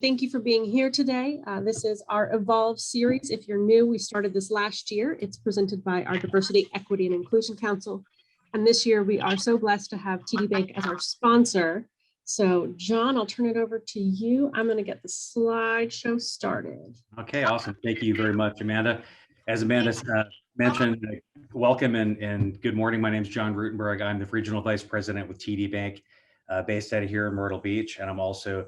Thank you for being here today. This is our Evolve series. If you're new, we started this last year. It's presented by our Diversity, Equity, and Inclusion Council. And this year, we are so blessed to have TD Bank as our sponsor. So, John, I'll turn it over to you. I'm going to get the slideshow started. Okay, awesome. Thank you very much, Amanda. As Amanda mentioned, welcome and good morning. My name is John Rutenberg. I'm the Regional Vice President with TD Bank, based out of here in Myrtle Beach. And I'm also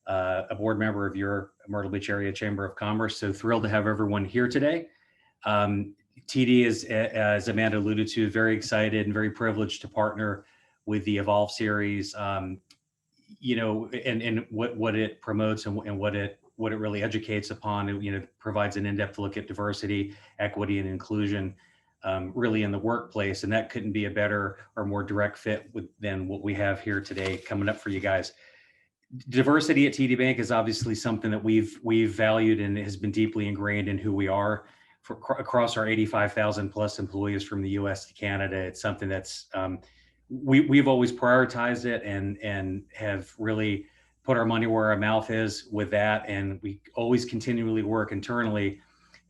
a board member of your Myrtle Beach Area Chamber of Commerce. So thrilled to have everyone here today. TD is, as Amanda alluded to, very excited and very privileged to partner with the Evolve series. You know, and what it promotes and what it really educates upon. You know, provides an in-depth look at diversity, equity, and inclusion, really in the workplace. And that couldn't be a better or more direct fit than what we have here today coming up for you guys. Diversity at TD Bank is obviously something that we've valued and has been deeply ingrained in who we are across our 85,000 plus employees from the U.S. to Canada. It's something that's we've always prioritized it and have really put our money where our mouth is with that. And we always continually work internally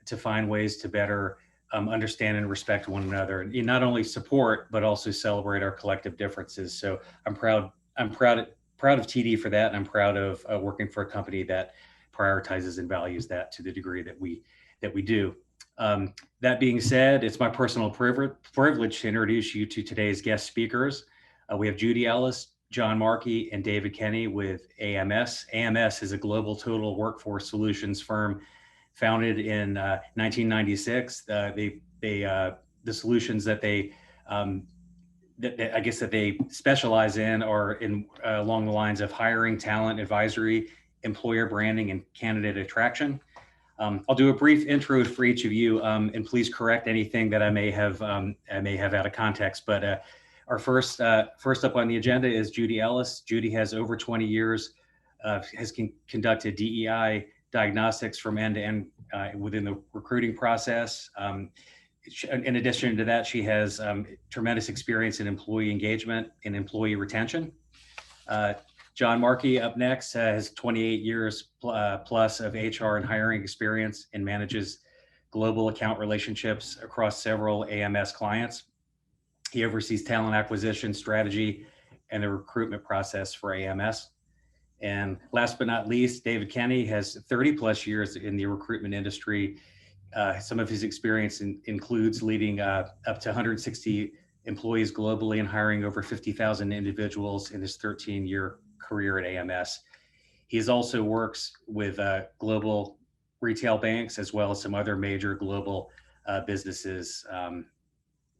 to find ways to better understand and respect one another, and not only support but also celebrate our collective differences. So I'm proud of TD for that, and I'm proud of working for a company that prioritizes and values that to the degree that we do. That being said, it's my personal privilege to introduce you to today's guest speakers. We have Judy Ellis, John Markey, and David Kenny with AMS. AMS is a global total workforce solutions firm founded in 1996. The solutions that they that they specialize in are along the lines of hiring, talent advisory, employer branding, and candidate attraction. I'll do a brief intro for each of you, and please correct anything that I may have out of context. But our first up on the agenda is Judy Ellis. Judy has over 20 years, has conducted DEI diagnostics from end to end within the recruiting process. In addition to that, she has tremendous experience in employee engagement and employee retention. John Markey up next has 28 years plus of HR and hiring experience and manages global account relationships across several AMS clients. He oversees talent acquisition strategy and the recruitment process for AMS. And last but not least, David Kenny has 30 plus years in the recruitment industry. Some of his experience includes leading up to 160 employees globally and hiring over 50,000 individuals in his 13-year career at AMS. He also works with global retail banks as well as some other major global businesses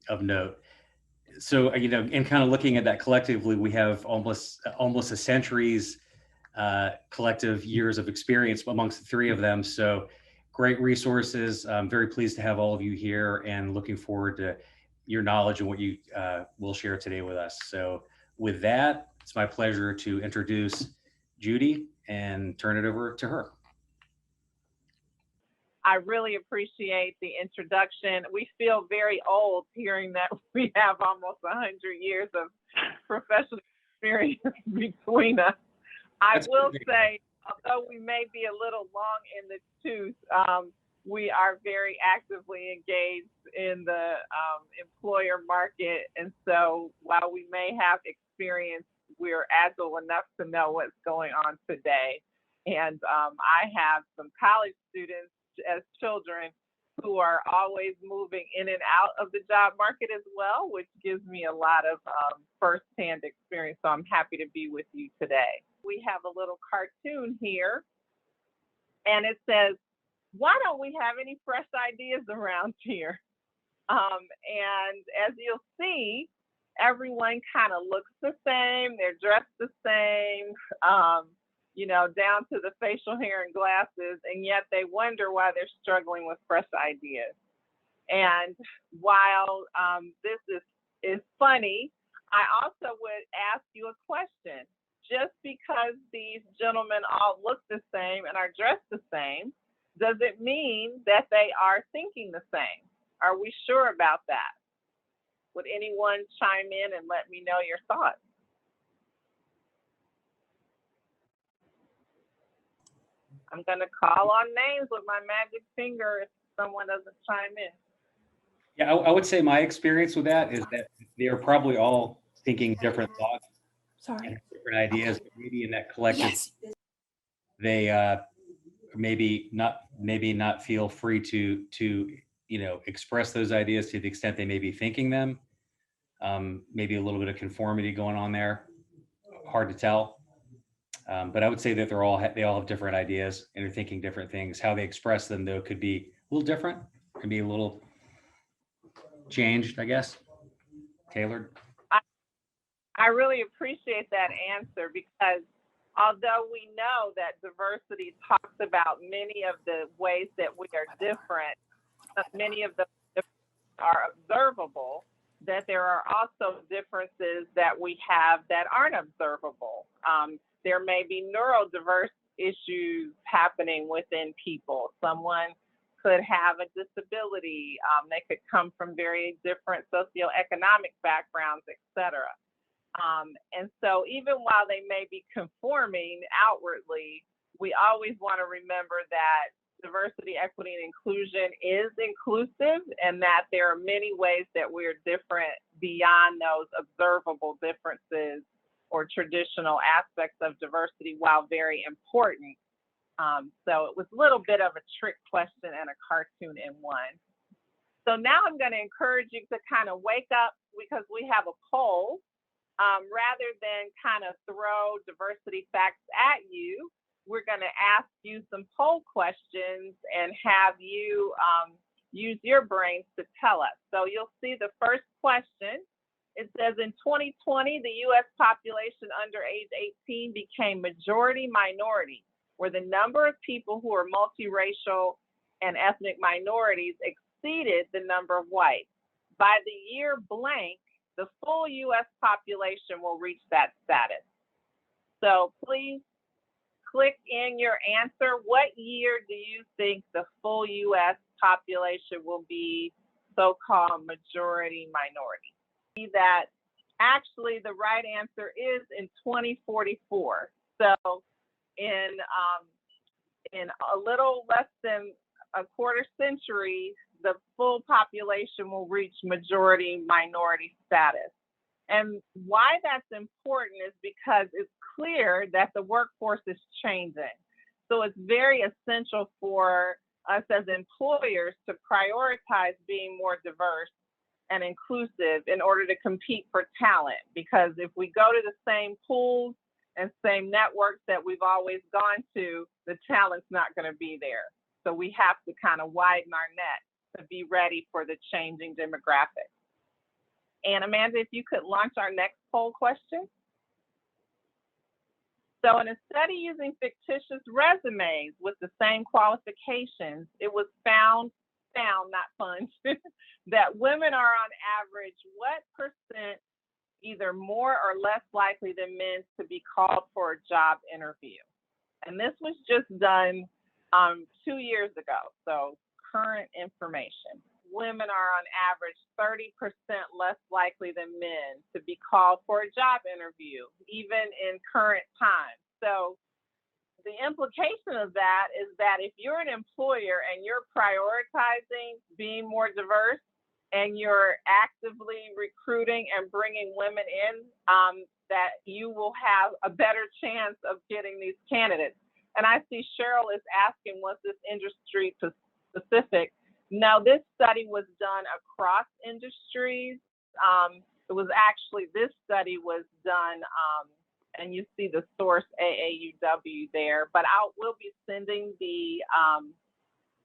of note. So, you know, and kind of looking at that collectively, we have almost a century's collective years of experience amongst the three of them. So great resources. I'm very pleased to have all of you here and looking forward to your knowledge and what you will share today with us. So with that, it's my pleasure to introduce Judy and turn it over to her. I really appreciate the introduction. We feel very old hearing that we have almost 100 years of professional experience between us. I will say, although we may be a little long in the tooth, we are very actively engaged in the employer market. And so while we may have experience, we're agile enough to know what's going on today. And I have some college students as children who are always moving in and out of the job market as well, which gives me a lot of firsthand experience. So I'm happy to be with you today. We have a little cartoon here, and it says, why don't we have any fresh ideas around here? And as you'll see, everyone kind of looks the same. They're dressed the same, you know, down to the facial hair and glasses, and yet they wonder why they're struggling with fresh ideas. And while this is funny, I also would ask you a question. Just because these gentlemen all look the same and are dressed the same, does it mean that they are thinking the same? Are we sure about that? Would anyone chime in and let me know your thoughts? I'm going to call on names with my magic finger if someone doesn't chime in. Yeah, I would say my experience with that is that they are probably all thinking different thoughts and different ideas. But maybe in that collective, they maybe not feel free to express those ideas to the extent they may be thinking them. Maybe a little bit of conformity going on there. Hard to tell. But I would say that they all have different ideas and are thinking different things. How they express them, though, could be a little different, could be a little changed, I guess, tailored. I really appreciate that answer, because although we know that diversity talks about many of the ways that we are different, many of them are observable, that there are also differences that we have that aren't observable. There may be neurodiverse issues happening within people. Someone could have a disability. They could come from very different socioeconomic backgrounds, et cetera. And so even while they may be conforming outwardly, we always want to remember that diversity, equity, and inclusion is inclusive, and that there are many ways that we're different beyond those observable differences or traditional aspects of diversity, while very important. So it was a little bit of a trick question and a cartoon in one. So now I'm going to encourage you to kind of wake up, because we have a poll. Rather than kind of throw diversity facts at you, we're going to ask you some poll questions and have you use your brains to tell us. So you'll see the first question. It says, in 2020, the U.S. population under age 18 became majority minority, where the number of people who are multiracial and ethnic minorities exceeded the number of whites. By the year blank, the full U.S. population will reach that status. So please click in your answer. What year do you think the full U.S. population will be so-called majority minority? See that actually the right answer is in 2044. So in a little less than a quarter century, the full population will reach majority minority status. And why that's important is because it's clear that the workforce is changing. So it's very essential for us as employers to prioritize being more diverse and inclusive in order to compete for talent. Because if we go to the same pools and same networks that we've always gone to, the talent's not going to be there. So we have to kind of widen our net to be ready for the changing demographics. And Amanda, if you could launch our next poll question. So in a study using fictitious resumes with the same qualifications, it was found, not fun, that women are on average what percent either more or less likely than men to be called for a job interview. And this was just done 2 years ago, so current information. Women are on average 30% less likely than men to be called for a job interview, even in current times. So the implication of that is that if you're an employer and you're prioritizing being more diverse and you're actively recruiting and bringing women in, that you will have a better chance of getting these candidates. And I see Cheryl is asking, was this industry specific? No, this study was done across industries. This study was done, and you see the source AAUW there, but we'll be sending the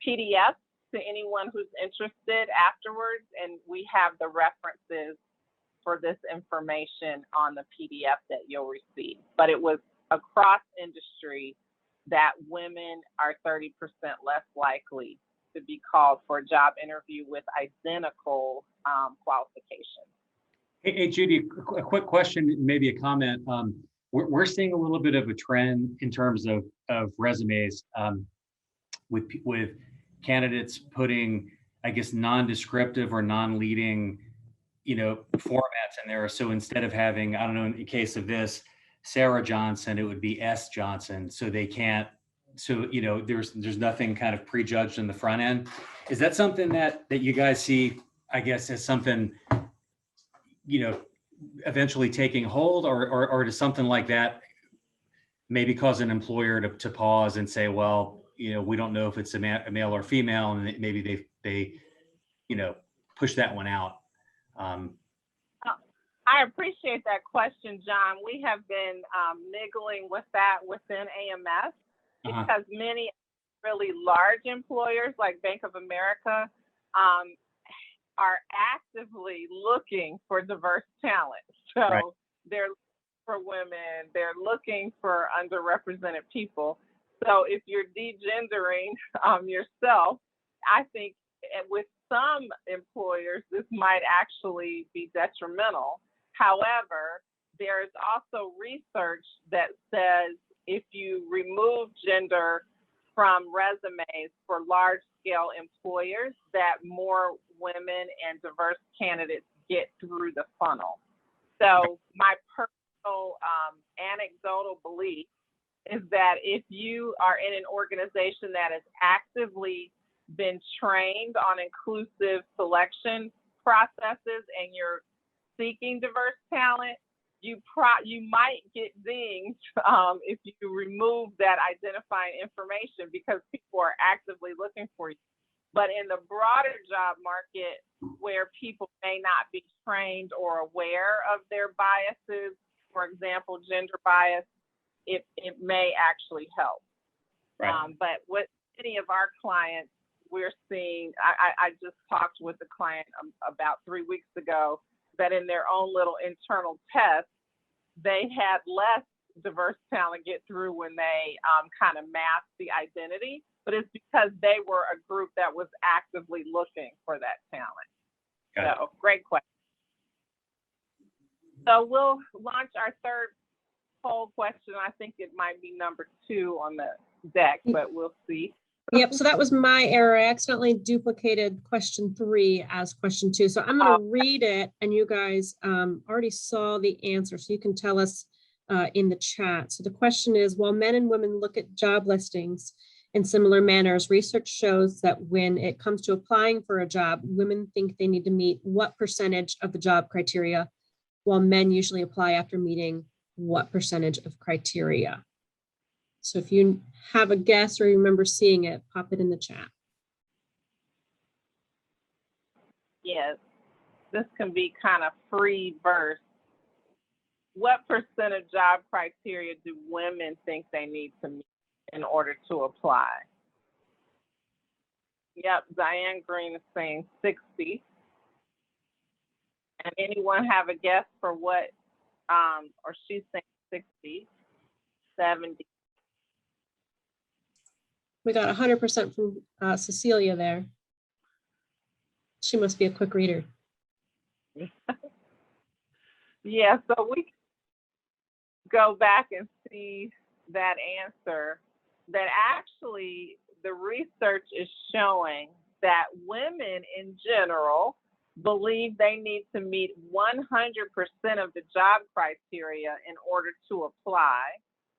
PDF to anyone who's interested afterwards, and we have the references for this information on the PDF that you'll receive. But it was across industry that women are 30% less likely to be called for a job interview with identical qualifications. Hey, Judy, a quick question, maybe a comment. We're seeing a little bit of a trend in terms of resumes with candidates putting, I guess, non-descriptive or non-leading, formats in there. So instead of having, I don't know, in the case of this, Sarah Johnson, it would be S. Johnson. So they can't so, there's nothing kind of prejudged in the front end. Is that something that you guys see, I guess, as something, eventually taking hold, or does something like that maybe cause an employer to pause and say, well, we don't know if it's a male or female, and maybe they push that one out? I appreciate that question, John. We have been niggling with that within AMS because many really large employers like Bank of America are actively looking for diverse talent. So right. They're looking for women, they're looking for underrepresented people. So if you're degendering yourself, I think with some employers, this might actually be detrimental. However, there's also research that says if you remove gender from resumes for large-scale employers, that more women and diverse candidates get through the funnel. So my personal anecdotal belief is that if you are in an organization that has actively been trained on inclusive selection processes and you're seeking diverse talent, you might get dinged if you remove that identifying information because people are actively looking for you. But in the broader job market, where people may not be trained or aware of their biases, for example, gender bias, it may actually help. Right. But with many of our clients, we're seeing, I just talked with a client about 3 weeks ago that in their own little internal test, they had less diverse talent get through when they kind of masked the identity, but it's because they were a group that was actively looking for that talent. So great question. So we'll launch our third poll question. I think it might be number 2 on the deck, but we'll see. Yep, so that was my error. I accidentally duplicated question 3 as question 2. So I'm going to read it, and you guys already saw the answer, so you can tell us in the chat. So the question is, while men and women look at job listings in similar manners, research shows that when it comes to applying for a job, women think they need to meet what percentage of the job criteria, while men usually apply after meeting what percentage of criteria. So if you have a guess or remember seeing it, pop it in the chat. Yes, this can be kind of free verse. What percent of job criteria do women think they need to meet in order to apply? Yep, Diane Green is saying 60. And anyone have a guess for what, or she's saying 60, 70. We got 100% from Cecilia there. She must be a quick reader. Yeah, so we go back and see that answer, that actually the research is showing that women in general believe they need to meet 100% of the job criteria in order to apply,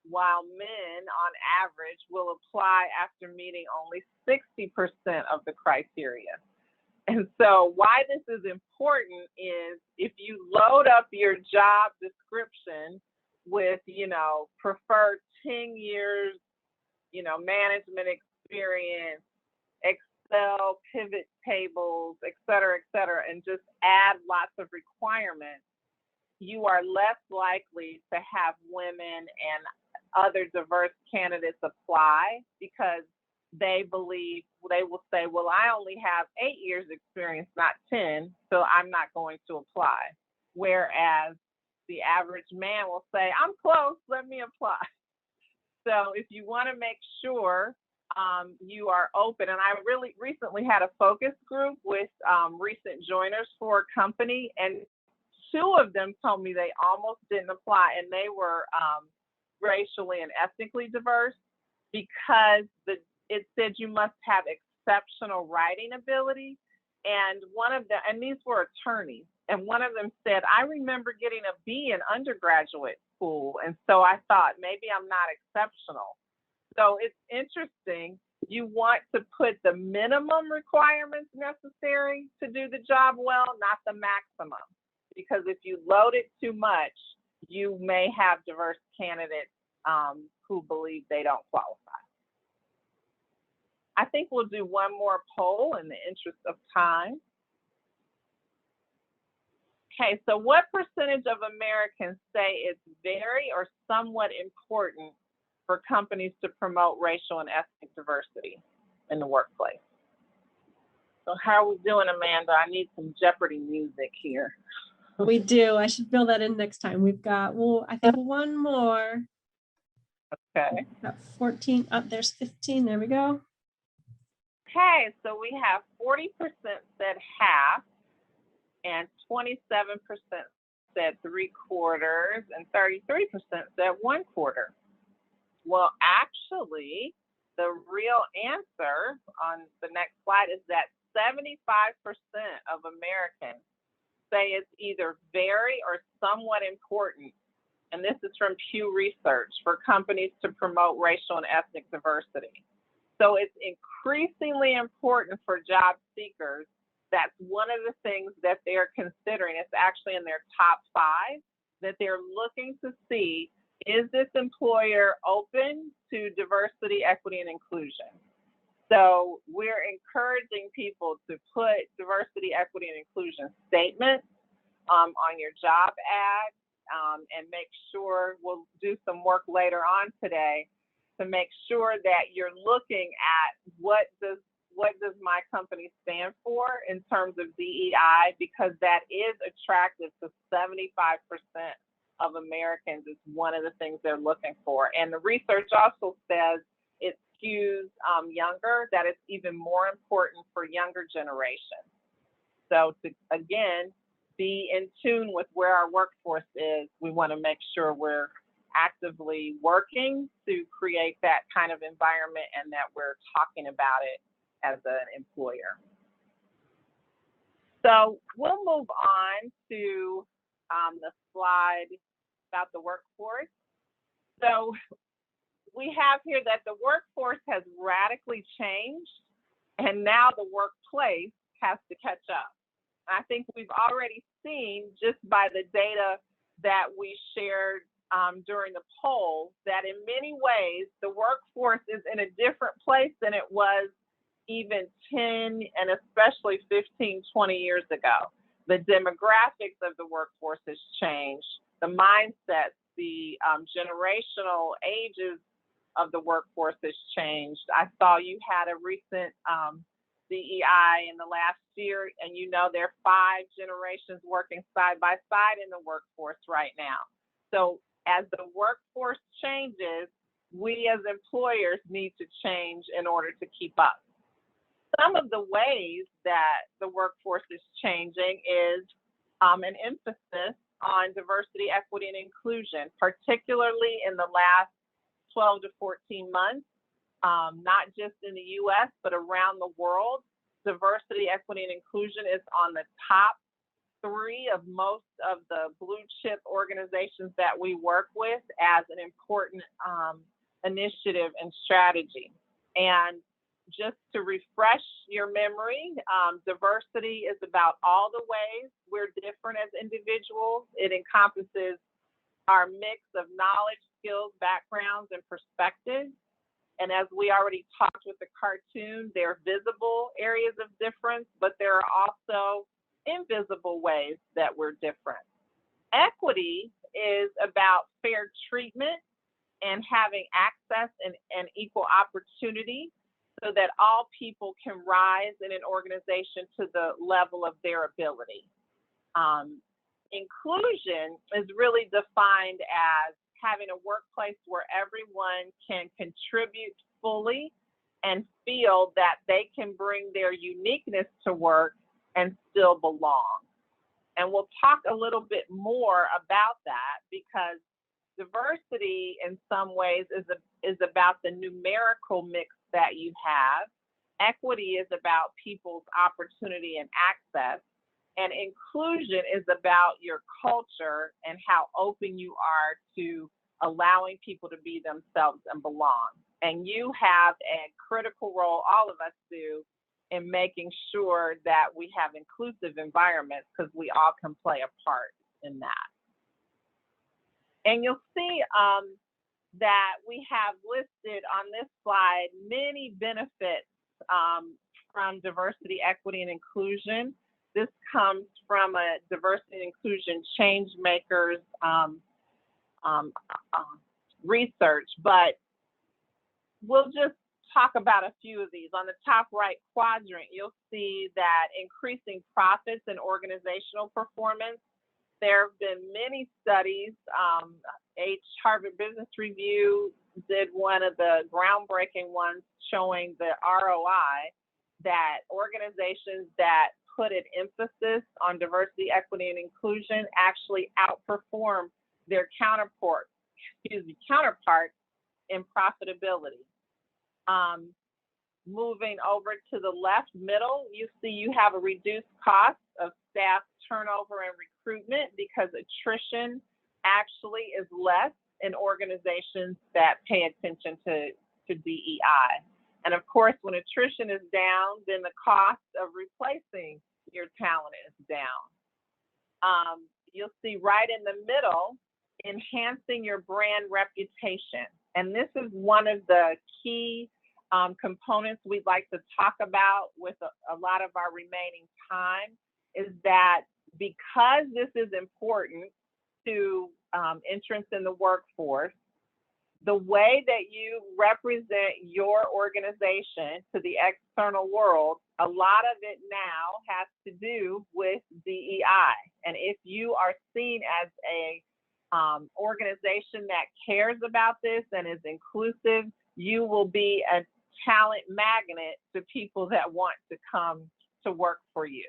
while men on average will apply after meeting only 60% of the criteria. And so why this is important is if you load up your job description with, preferred 10 years, management experience, Excel, pivot tables, et cetera, and just add lots of requirements, you are less likely to have women and other diverse candidates apply because they believe, they will say, well, I only have 8 years experience, not 10, so I'm not going to apply. Whereas the average man will say, I'm close, let me apply. So if you want to make sure you are open, and I really recently had a focus group with recent joiners for a company, and 2 of them told me they almost didn't apply, and they were racially and ethnically diverse because it said you must have exceptional writing ability. And one of them, and these were attorneys, and one of them said, I remember getting a B in undergraduate school, and so I thought maybe I'm not exceptional. So it's interesting. You want to put the minimum requirements necessary to do the job well, not the maximum. Because if you load it too much, you may have diverse candidates who believe they don't qualify. I think we'll do one more poll in the interest of time. Okay, so what percentage of Americans say it's very or somewhat important for companies to promote racial and ethnic diversity in the workplace? So how are we doing, Amanda? I need some Jeopardy music here. We do. I should fill that in next time. We've got, well, I think one more. Okay. Got 14. Oh, there's 15. There we go. Okay, so we have 40% said half, and 27% said 3/4, and 33% said 1/4. Well, actually, the real answer on the next slide is that 75% of Americans say it's either very or somewhat important, and this is from Pew Research, for companies to promote racial and ethnic diversity. So it's increasingly important for job seekers. That's one of the things that they're considering. It's actually in their top 5 that they're looking to see, is this employer open to diversity, equity, and inclusion? So we're encouraging people to put diversity, equity, and inclusion statements on your job ad, and make sure, we'll do some work later on today to make sure that you're looking at what does my company stand for in terms of DEI, because that is attractive to 75% of Americans. It's one of the things they're looking for. And the research also says it skews younger, that it's even more important for younger generations. So to, again, be in tune with where our workforce is, we want to make sure we're actively working to create that kind of environment and that we're talking about it as an employer. So we'll move on to the slide about the workforce. So we have here that the workforce has radically changed, and now the workplace has to catch up. I think we've already seen, just by the data that we shared during the poll, that in many ways the workforce is in a different place than it was even 10 and especially 15, 20 years ago. The demographics of the workforce has changed, the mindsets, the generational ages of the workforce has changed. I saw you had a recent DEI in the last year, and you know there are 5 generations working side by side in the workforce right now. So as the workforce changes, we as employers need to change in order to keep up. Some of the ways that the workforce is changing is an emphasis on diversity, equity, and inclusion, particularly in the last 12 to 14 months, not just in the US, but around the world. Diversity, equity, and inclusion is on the top 3 of most of the blue chip organizations that we work with as an important initiative and strategy. And just to refresh your memory, diversity is about all the ways we're different as individuals. It encompasses our mix of knowledge, skills, backgrounds, and perspectives. And as we already talked with the cartoon, there are visible areas of difference, but there are also invisible ways that we're different. Equity is about fair treatment and having access and equal opportunity so that all people can rise in an organization to the level of their ability. Inclusion is really defined as having a workplace where everyone can contribute fully and feel that they can bring their uniqueness to work and still belong. And we'll talk a little bit more about that, because diversity in some ways is about the numerical mix that you have. Equity is about people's opportunity and access. And inclusion is about your culture and how open you are to allowing people to be themselves and belong. And you have a critical role, all of us do, in making sure that we have inclusive environments, because we all can play a part in that. And you'll see that we have listed on this slide many benefits from diversity, equity, and inclusion. This comes from a diversity and inclusion change makers research, but we'll just talk about a few of these. On the top right quadrant, you'll see that increasing profits and organizational performance. There have been many studies. Harvard Business Review did one of the groundbreaking ones showing the ROI that organizations that put an emphasis on diversity, equity, and inclusion actually outperform their counterparts in profitability. Moving over to the left middle, you see you have a reduced cost of staff turnover and recruitment because attrition actually is less in organizations that pay attention to DEI. And of course, when attrition is down, then the cost of replacing your talent is down. You'll see right in the middle, enhancing your brand reputation. And this is one of the key components we'd like to talk about with a lot of our remaining time, is that because this is important to entrance in the workforce, the way that you represent your organization to the external world, a lot of it now has to do with DEI. And if you are seen as a organization that cares about this and is inclusive, you will be a talent magnet to people that want to come to work for you.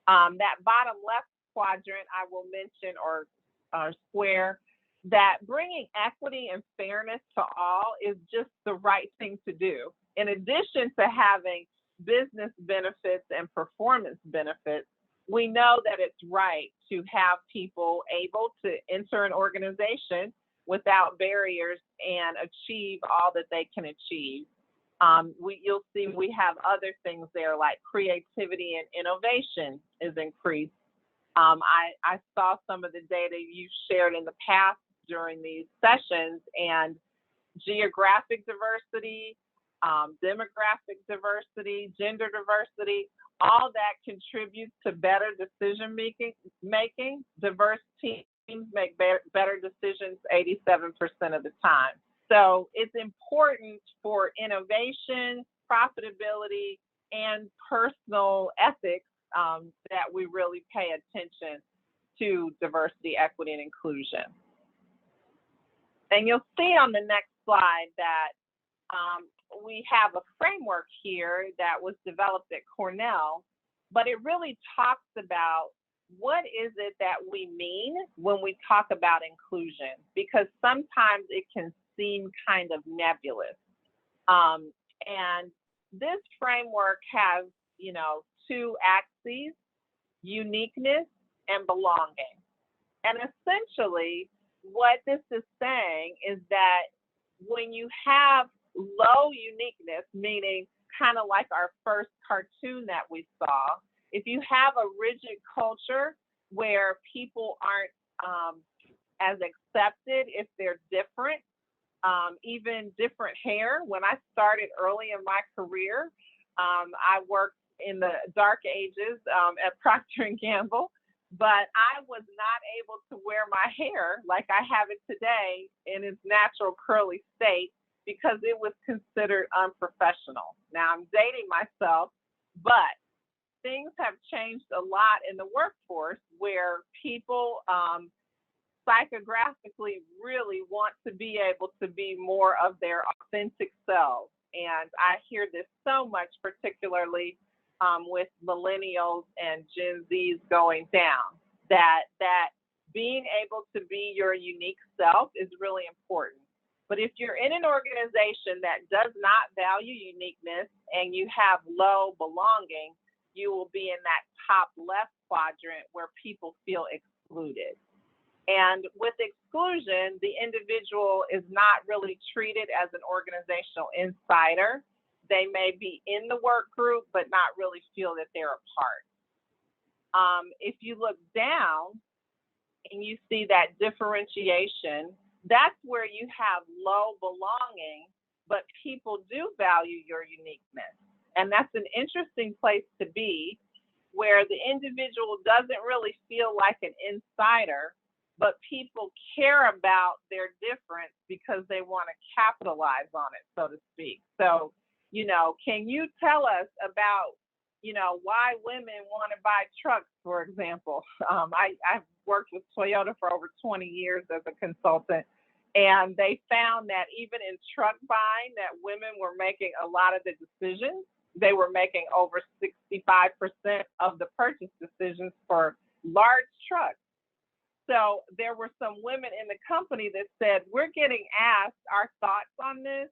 That bottom left quadrant, I will mention, or square, that bringing equity and fairness to all is just the right thing to do. In addition to having business benefits and performance benefits, we know that it's right to have people able to enter an organization without barriers and achieve all that they can achieve. You'll see we have other things there, like creativity and innovation is increased. I saw some of the data you shared in the past during these sessions, and geographic diversity, demographic diversity, gender diversity, all that contributes to better decision making. Diverse teams make better decisions 87% of the time. So it's important for innovation, profitability, and personal ethics that we really pay attention to diversity, equity, and inclusion. And you'll see on the next slide that we have a framework here that was developed at Cornell, but it really talks about what is it that we mean when we talk about inclusion, because sometimes it can seem kind of nebulous. And this framework has, two axes: uniqueness and belonging. And essentially, what this is saying is that when you have low uniqueness, meaning kind of like our first cartoon that we saw, if you have a rigid culture where people aren't as accepted if they're different, even different hair. When I started early in my career, I worked in the dark ages at Procter & Gamble, but I was not able to wear my hair like I have it today in its natural curly state because it was considered unprofessional. Now I'm dating myself, but things have changed a lot in the workforce where people psychographically really want to be able to be more of their authentic selves. And I hear this so much, particularly with millennials and Gen Zs going down, that being able to be your unique self is really important. But if you're in an organization that does not value uniqueness and you have low belonging, you will be in that top left quadrant where people feel excluded. And with exclusion, the individual is not really treated as an organizational insider. They may be in the work group, but not really feel that they're a part. If you look down and you see that differentiation, that's where you have low belonging, but people do value your uniqueness. And that's an interesting place to be, where the individual doesn't really feel like an insider, but people care about their difference because they want to capitalize on it, so to speak. So, can you tell us about, why women want to buy trucks, for example? I've worked with Toyota for over 20 years as a consultant, and they found that even in truck buying, that women were making a lot of the decisions. They were making over 65% of the purchase decisions for large trucks. So there were some women in the company that said, we're getting asked our thoughts on this,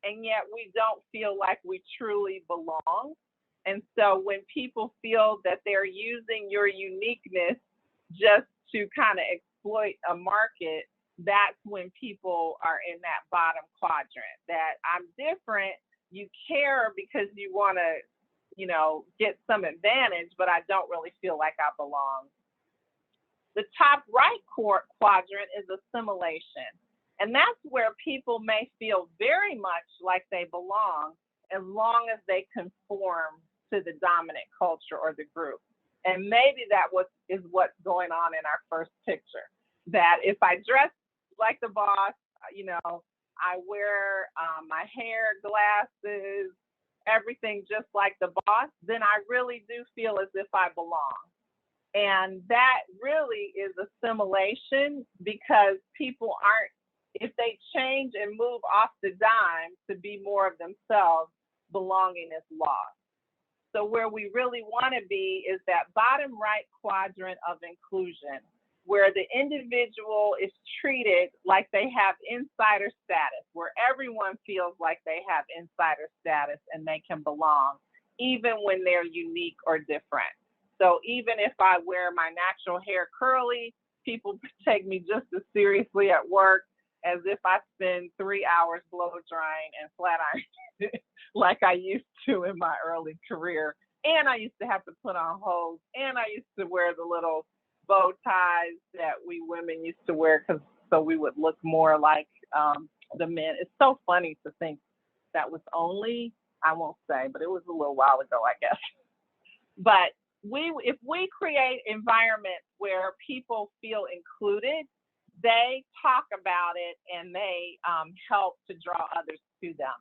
and yet we don't feel like we truly belong. And so when people feel that they're using your uniqueness just to kind of exploit a market, that's when people are in that bottom quadrant, that I'm different. You care because you want to, get some advantage, but I don't really feel like I belong. The top right quadrant is assimilation. And that's where people may feel very much like they belong as long as they conform to the dominant culture or the group. And maybe is what's going on in our first picture, that if I dress like the boss, I wear my hair, glasses, everything just like the boss, then I really do feel as if I belong. And that really is assimilation, because people aren't, if they change and move off the dime to be more of themselves, belonging is lost. So where we really want to be is that bottom right quadrant of inclusion, where the individual is treated like they have insider status, where everyone feels like they have insider status and they can belong, even when they're unique or different. So even if I wear my natural hair curly, people take me just as seriously at work as if I spend 3 hours blow drying and flat ironing like I used to in my early career. And I used to have to put on hose, and I used to wear the little bow ties that we women used to wear so we would look more like the men. It's so funny to think that was only, I won't say, but it was a little while ago, I guess. But if we create environments where people feel included, they talk about it and they help to draw others to them.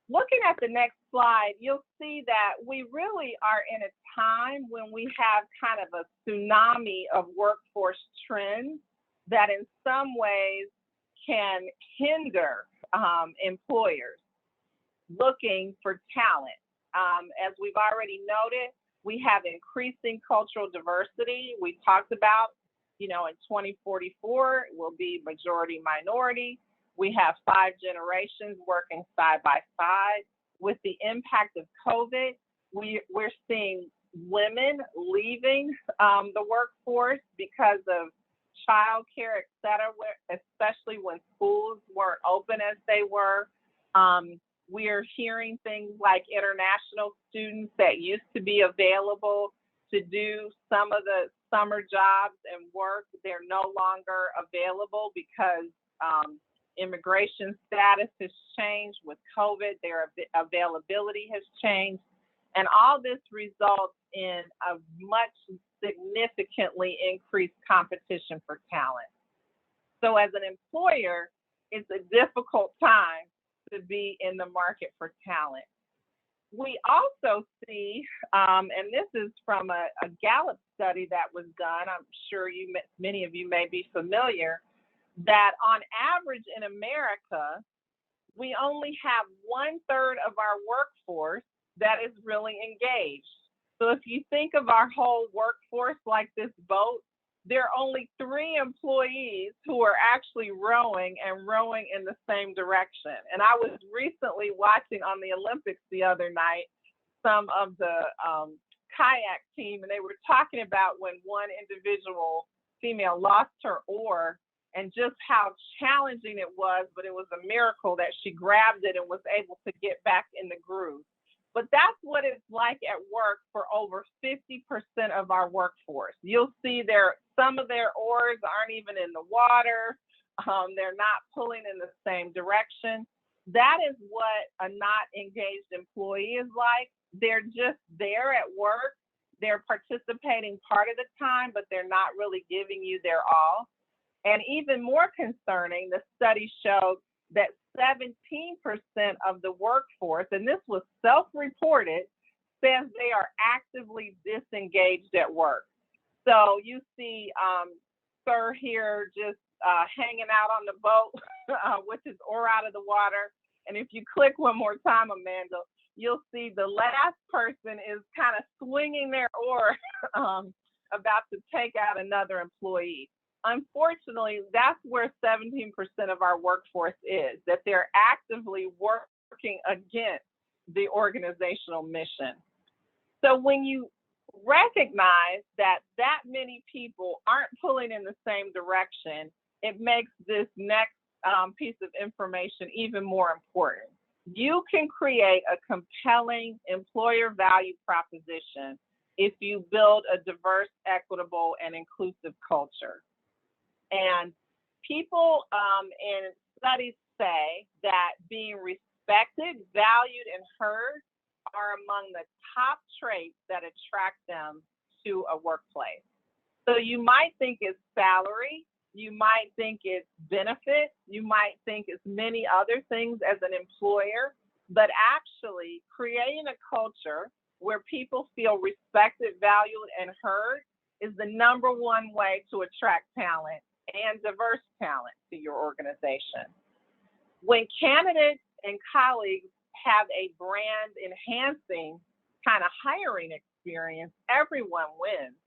Looking at the next slide, you'll see that we really are in a time when we have kind of a tsunami of workforce trends that in some ways can hinder employers looking for talent. As we've already noted, we have increasing cultural diversity. We talked about, in 2044, it will be majority minority. We have 5 generations working side by side. With the impact of COVID, we're seeing women leaving the workforce because of childcare, et cetera, especially when schools weren't open as they were. We're hearing things like international students that used to be available to do some of the summer jobs and work. They're no longer available because immigration status has changed with COVID. Their availability has changed. And all this results in a much significantly increased competition for talent. So as an employer, it's a difficult time to be in the market for talent. We also see, and this is from a Gallup study that was done, I'm sure many of you may be familiar, that on average in America, we only have 1/3 of our workforce that is really engaged. So if you think of our whole workforce like this boat, there are only 3 employees who are actually rowing in the same direction. And I was recently watching on the Olympics the other night, some of the kayak team, and they were talking about when one individual female lost her oar and just how challenging it was, but it was a miracle that she grabbed it and was able to get back in the groove. But that's what it's like at work for over 50% of our workforce. You'll see some of their oars aren't even in the water. They're not pulling in the same direction. That is what a not engaged employee is like. They're just there at work. They're participating part of the time, but they're not really giving you their all. And even more concerning, the study showed that 17% of the workforce, and this was self-reported, says they are actively disengaged at work. So you see Sir here just hanging out on the boat with his oar out of the water. And if you click one more time, Amanda, you'll see the last person is kind of swinging their oar about to take out another employee. Unfortunately, that's where 17% of our workforce is, that they're actively working against the organizational mission. So when you recognize that many people aren't pulling in the same direction, it makes this next piece of information even more important. You can create a compelling employer value proposition if you build a diverse, equitable, and inclusive culture. And people in studies say that being respected, valued, and heard are among the top traits that attract them to a workplace. So you might think it's salary, you might think it's benefits, you might think it's many other things as an employer, but actually creating a culture where people feel respected, valued, and heard is the number one way to attract talent and diverse talent to your organization. When candidates and colleagues have a brand enhancing kind of hiring experience, everyone wins.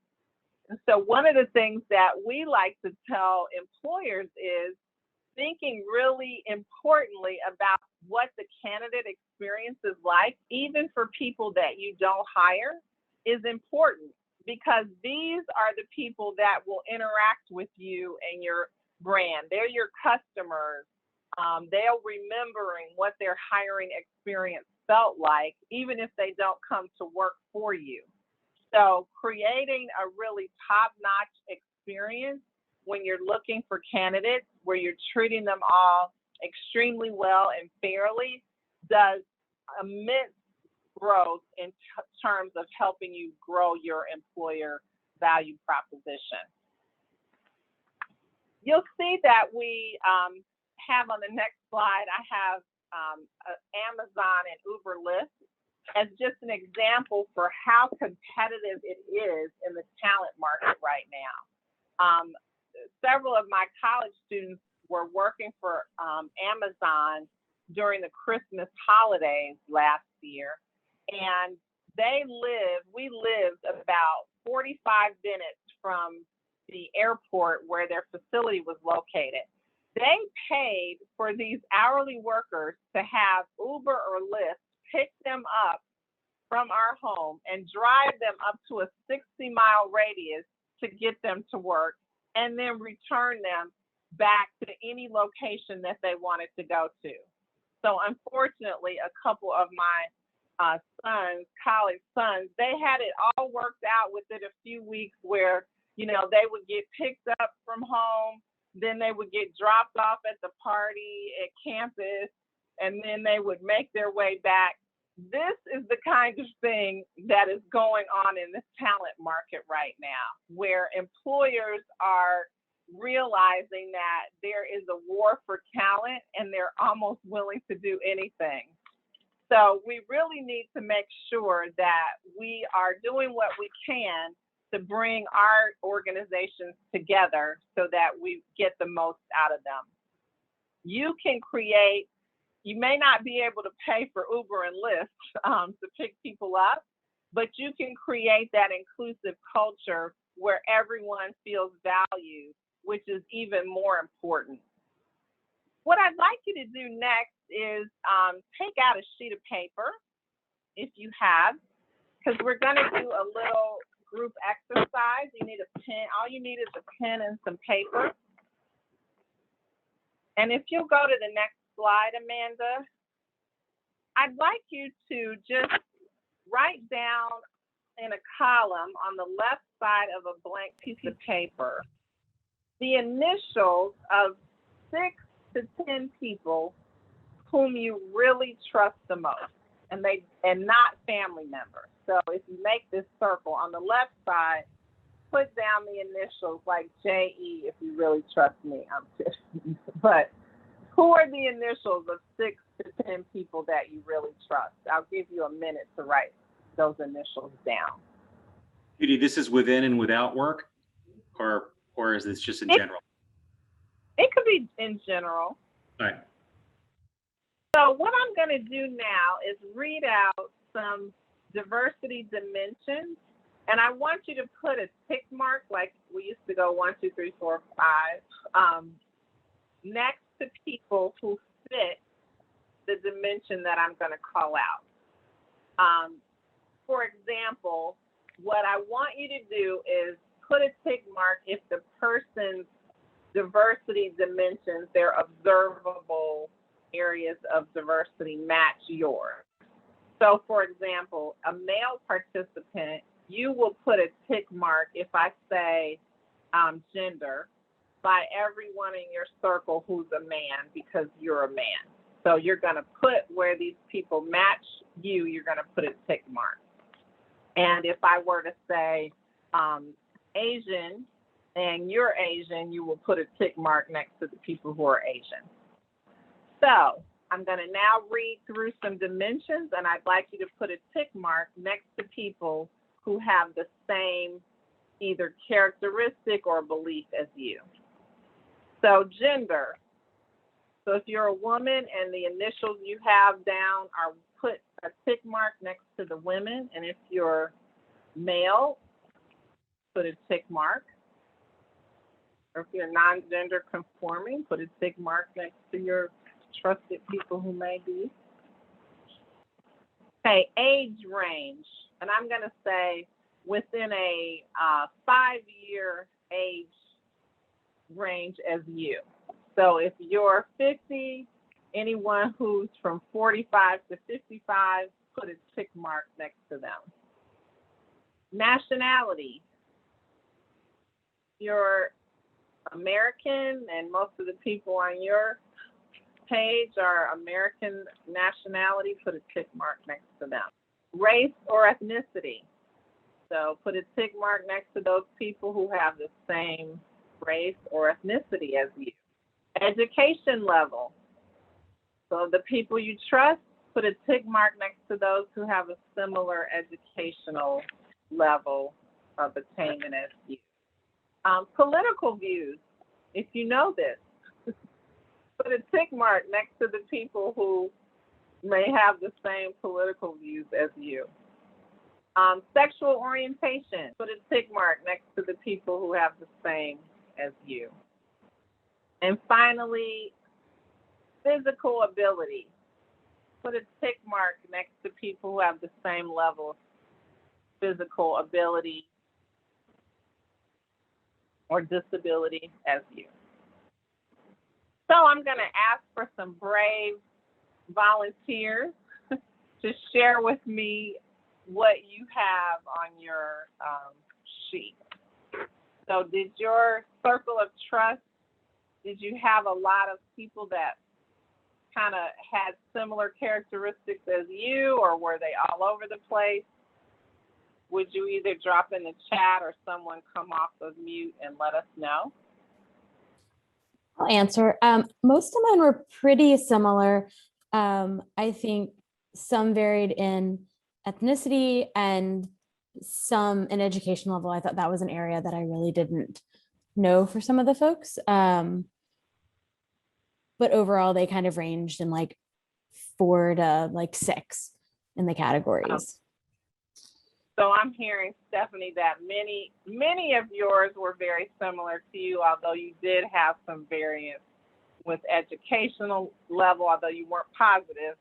And so one of the things that we like to tell employers is thinking really importantly about what the candidate experience is like, even for people that you don't hire, is important, because these are the people that will interact with you and your brand. They're your customers. They're remembering what their hiring experience felt like, even if they don't come to work for you. So creating a really top-notch experience when you're looking for candidates, where you're treating them all extremely well and fairly, does immense growth in terms of helping you grow your employer value proposition. You'll see that we have on the next slide, I have Amazon and Uber Lyft as just an example for how competitive it is in the talent market right now. Several of my college students were working for Amazon during the Christmas holidays last year, and we lived about 45 minutes from the airport where their facility was located. They paid for these hourly workers to have Uber or Lyft pick them up from our home and drive them up to a 60-mile radius to get them to work, and then return them back to any location that they wanted to go to. So unfortunately, a couple of my college sons, they had it all worked out within a few weeks where, they would get picked up from home, then they would get dropped off at the party at campus, and then they would make their way back. This is the kind of thing that is going on in the talent market right now, where employers are realizing that there is a war for talent and they're almost willing to do anything. So we really need to make sure that we are doing what we can to bring our organizations together so that we get the most out of them. You may not be able to pay for Uber and Lyft to pick people up, but you can create that inclusive culture where everyone feels valued, which is even more important. What I'd like you to do next is take out a sheet of paper, if you have, because we're going to do a little group exercise. You need a pen. All you need is a pen and some paper. And if you'll go to the next slide, Amanda, I'd like you to just write down in a column on the left side of a blank piece of paper the initials of 6 to 10 people whom you really trust the most, and not family members. So if you make this circle on the left side, put down the initials like JE if you really trust me. I'm kidding. But who are the initials of 6 to 10 people that you really trust? I'll give you a minute to write those initials down. Judy, this is within and without work, or is this just in general? It could be in general. All right. So what I'm going to do now is read out some diversity dimensions, and I want you to put a tick mark, like we used to go 1, 2, 3, 4, 5, next to people who fit the dimension that I'm going to call out. For example, what I want you to do is put a tick mark if the person's diversity dimensions, their observable areas of diversity, match yours. So for example, a male participant, you will put a tick mark if I say gender by everyone in your circle who's a man, because you're a man. So you're going to put where these people match you, you're going to put a tick mark. And if I were to say Asian and you're Asian, you will put a tick mark next to the people who are Asian. So I'm going to now read through some dimensions, and I'd like you to put a tick mark next to people who have the same either characteristic or belief as you. So gender. So if you're a woman and the initials you have down are, put a tick mark next to the women, and if you're male, put a tick mark. Or if you're non-gender conforming, put a tick mark next to your trusted people who may be. Okay, age range. And I'm going to say within a 5-year age range as you. So if you're 50, anyone who's from 45 to 55, put a tick mark next to them. Nationality. You're American, and most of the people on your page are American nationality, put a tick mark next to them. Race or ethnicity. So put a tick mark next to those people who have the same race or ethnicity as you. Education level. So the people you trust, put a tick mark next to those who have a similar educational level of attainment as you. Political views, if you know this, put a tick mark next to the people who may have the same political views as you. Sexual orientation, put a tick mark next to the people who have the same as you. And finally, physical ability, put a tick mark next to people who have the same level of physical ability or disability as you. So I'm going to ask for some brave volunteers to share with me what you have on your sheet. So did your circle of trust, did you have a lot of people that kind of had similar characteristics as you, or were they all over the place? Would you either drop in the chat or someone come off of mute and let us know? I'll answer. Most of mine were pretty similar. I think some varied in ethnicity and some in education level. I thought that was an area that I really didn't know for some of the folks. But overall, they kind of ranged in like 4 to 6 in the categories. So I'm hearing, Stephanie, that many of yours were very similar to you, although you did have some variance with educational level, although you weren't positive.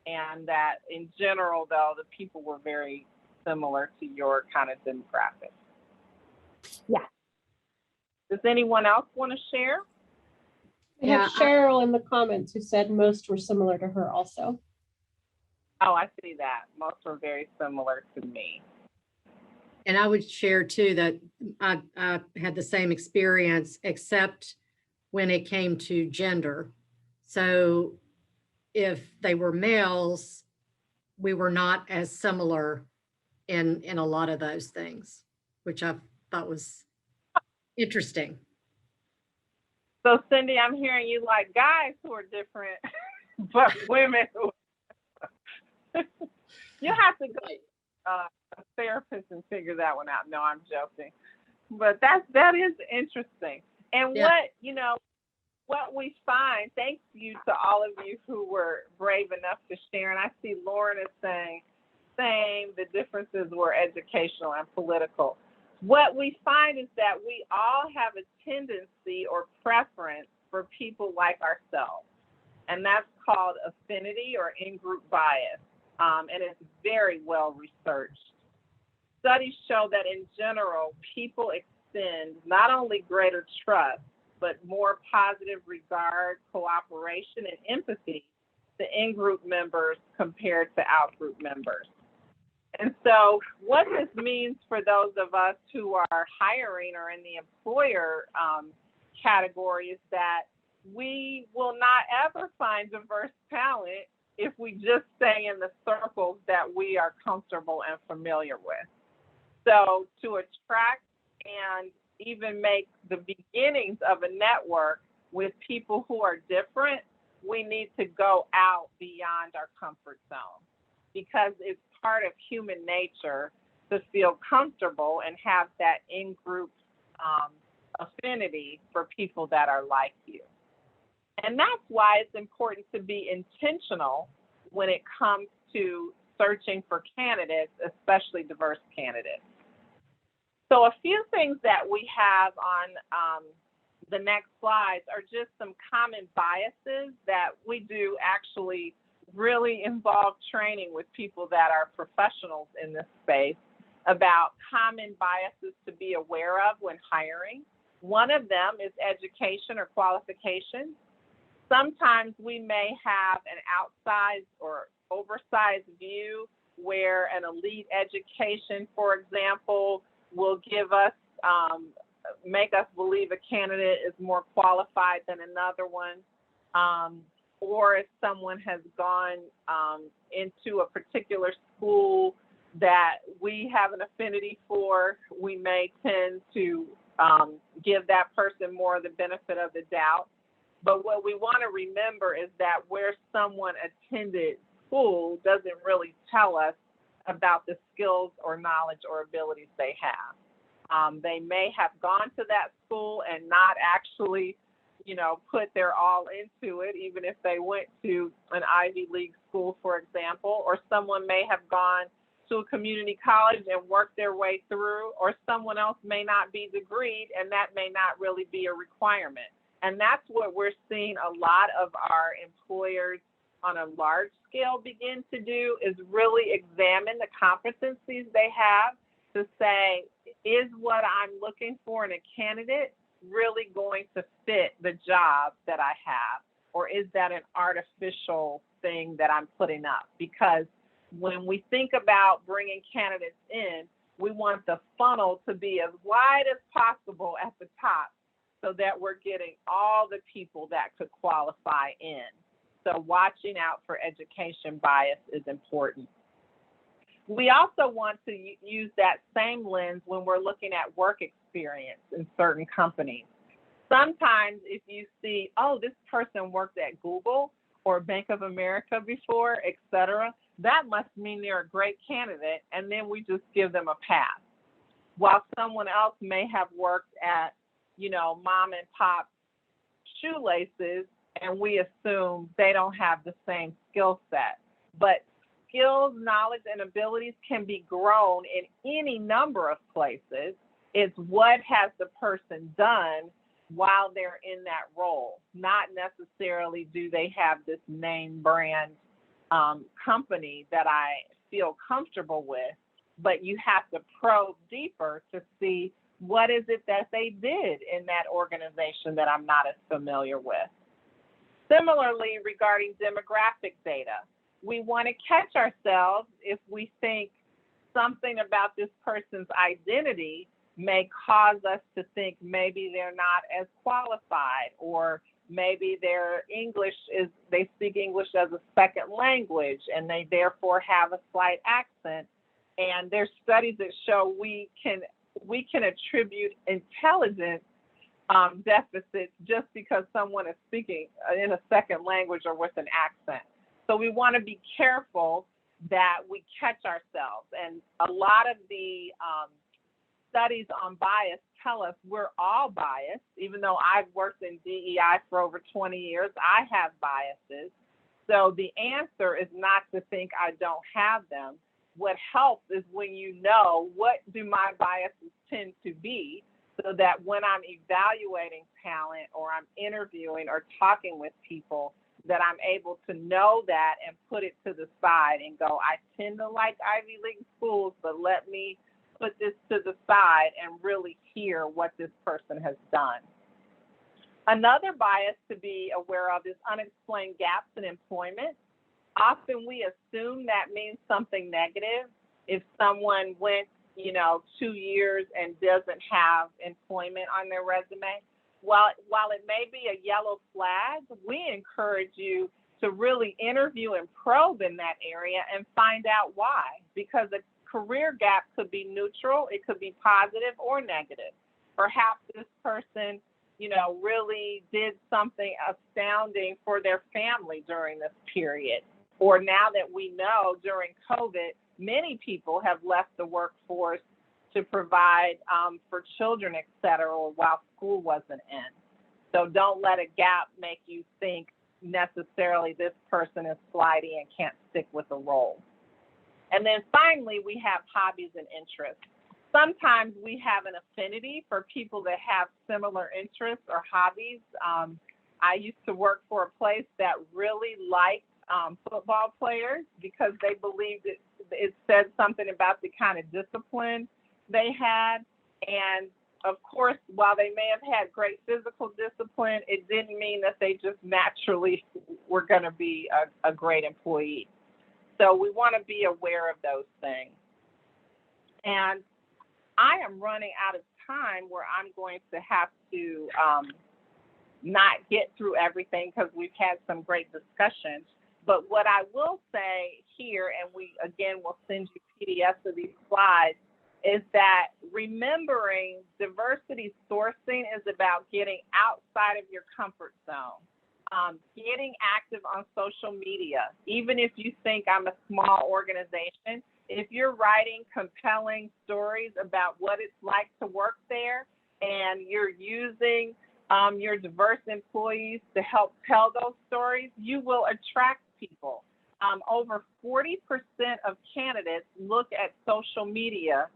And that in general, though, the people were very similar to your kind of demographic. Yeah. Does anyone else want to share? We have Cheryl in the comments who said most were similar to her also. Oh, I see that. Most were very similar to me. And I would share too that I had the same experience, except when it came to gender. So if they were males, we were not as similar in a lot of those things, which I thought was interesting. So Cindy, I'm hearing you like guys who are different, but women who you have to go a therapist and figure that one out. No, I'm joking. But that is interesting. And Yeah. what we find, thanks you to all of you who were brave enough to share. And I see Lauren is saying, same, the differences were educational and political. What we find is that we all have a tendency or preference for people like ourselves. And that's called affinity or in-group bias. And it's very well researched. Studies show that in general, people extend not only greater trust, but more positive regard, cooperation, and empathy to in-group members compared to out-group members. And so what this means for those of us who are hiring or in the employer category is that we will not ever find diverse talent if we just stay in the circles that we are comfortable and familiar with. So to attract and even make the beginnings of a network with people who are different, we need to go out beyond our comfort zone, because it's part of human nature to feel comfortable and have that in-group affinity for people that are like you. And that's why it's important to be intentional when it comes to searching for candidates, especially diverse candidates. So a few things that we have on the next slides are just some common biases that we do actually really involve training with people that are professionals in this space about common biases to be aware of when hiring. One of them is education or qualifications. Sometimes we may have an outsized or oversized view where an elite education, for example, will give us, make us believe a candidate is more qualified than another one. Or if someone has gone into a particular school that we have an affinity for, we may tend to give that person more of the benefit of the doubt. But what we want to remember is that where someone attended school doesn't really tell us about the skills or knowledge or abilities they have. They may have gone to that school and not actually, put their all into it, even if they went to an Ivy League school, for example, or someone may have gone to a community college and worked their way through, or someone else may not be degreed, and that may not really be a requirement. And that's what we're seeing a lot of our employers on a large scale begin to do, is really examine the competencies they have to say, is what I'm looking for in a candidate really going to fit the job that I have? Or is that an artificial thing that I'm putting up? Because when we think about bringing candidates in, we want the funnel to be as wide as possible at the top so that we're getting all the people that could qualify in. So watching out for education bias is important. We also want to use that same lens when we're looking at work experience in certain companies. Sometimes if you see, oh, this person worked at Google or Bank of America before, et cetera, that must mean they're a great candidate, and then we just give them a pass. While someone else may have worked at, mom and pop shoelaces, and we assume they don't have the same skill set. But skills, knowledge, and abilities can be grown in any number of places. It's what has the person done while they're in that role, not necessarily do they have this name brand company that I feel comfortable with. but you have to probe deeper to see what is it that they did in that organization that I'm not as familiar with. Similarly, regarding demographic data, we want to catch ourselves if we think something about this person's identity may cause us to think maybe they're not as qualified, or maybe their English is, they speak English as a second language and they therefore have a slight accent. And there's studies that show we can attribute intelligence deficits just because someone is speaking in a second language or with an accent. So we want to be careful that we catch ourselves. And a lot of the studies on bias tell us we're all biased. Even though I've worked in DEI for over 20 years, I have biases. So the answer is not to think I don't have them. What helps is when you know, what do my biases tend to be, so that when I'm evaluating talent or I'm interviewing or talking with people, that I'm able to know that and put it to the side and go, I tend to like Ivy League schools, but let me put this to the side and really hear what this person has done. Another bias to be aware of is unexplained gaps in employment. Often we assume that means something negative. If someone went 2 years and doesn't have employment on their resume, while it may be a yellow flag, we encourage you to really interview and probe in that area and find out why. Because a career gap could be neutral, it could be positive or negative. Perhaps this person, really did something astounding for their family during this period. Or now that we know during COVID, many people have left the workforce to provide for children, et cetera, while school wasn't in. So don't let a gap make you think necessarily this person is flighty and can't stick with a role. And then finally, we have hobbies and interests. Sometimes we have an affinity for people that have similar interests or hobbies. I used to work for a place that really liked football players because they believed it said something about the kind of discipline they had. And of course, while they may have had great physical discipline, it didn't mean that they just naturally were going to be a great employee. So we want to be aware of those things. And I am running out of time where I'm going to have to not get through everything because we've had some great discussions. But what I will say here, and we again will send you PDFs of these slides, is that remembering diversity sourcing is about getting outside of your comfort zone, getting active on social media. Even if you think I'm a small organization, if you're writing compelling stories about what it's like to work there and you're using your diverse employees to help tell those stories, you will attract people. Over 40% of candidates look at social media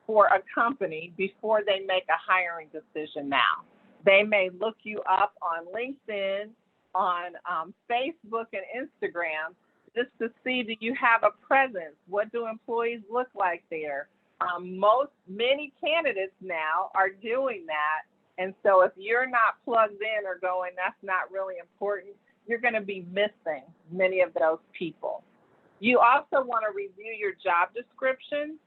for a company before they make a hiring decision now. They may look you up on LinkedIn, on Facebook and Instagram, just to see, do you have a presence? What do employees look like there? Many candidates now are doing that. And so if you're not plugged in or going, that's not really important, you're going to be missing many of those people. You also want to review your job descriptions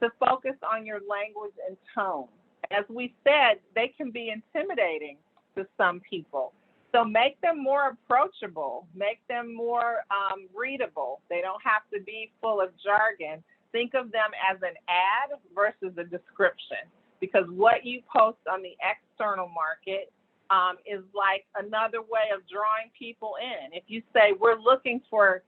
to focus on your language and tone. As we said, they can be intimidating to some people. So make them more approachable, make them more readable. They don't have to be full of jargon. Think of them as an ad versus a description, because what you post on the external market is like another way of drawing people in. If you say, we're looking for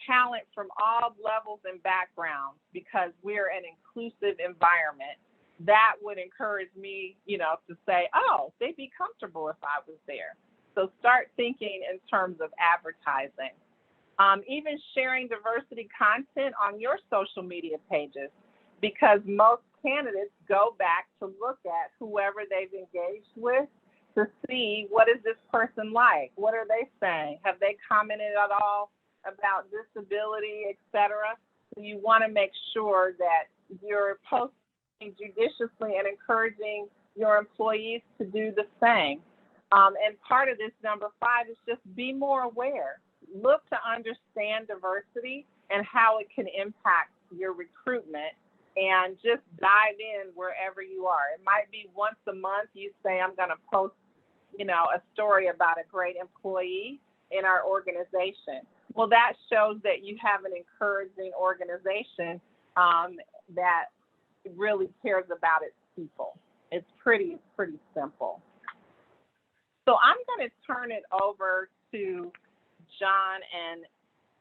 talent from all levels and backgrounds because we're an inclusive environment, that would encourage me, to say, oh, they'd be comfortable if I was there. So start thinking in terms of advertising. Even sharing diversity content on your social media pages, because most candidates go back to look at whoever they've engaged with to see, what is this person like? What are they saying? Have they commented at all about disability, et cetera? So you want to make sure that you're posting judiciously and encouraging your employees to do the same. And part of this number 5 is just be more aware. Look to understand diversity and how it can impact your recruitment, and just dive in wherever you are. It might be once a month you say, I'm going to post, a story about a great employee in our organization. Well, that shows that you have an encouraging organization that really cares about its people. It's pretty simple. So I'm going to turn it over to John and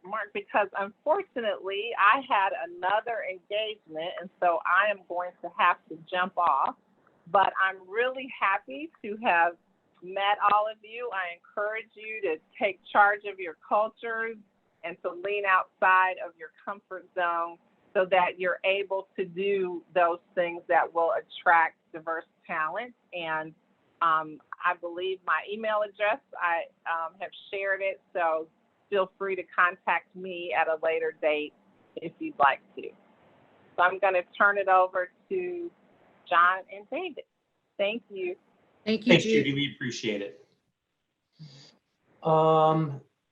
Mark, because unfortunately I had another engagement, and so I am going to have to jump off. But I'm really happy to have met all of you. I encourage you to take charge of your cultures and to lean outside of your comfort zone so that you're able to do those things that will attract diverse talent. And I believe my email address, I have shared it, so feel free to contact me at a later date if you'd like to. So I'm going to turn it over to John and David. Thank you. Thank you, Thanks, Judy. Judy. We appreciate it.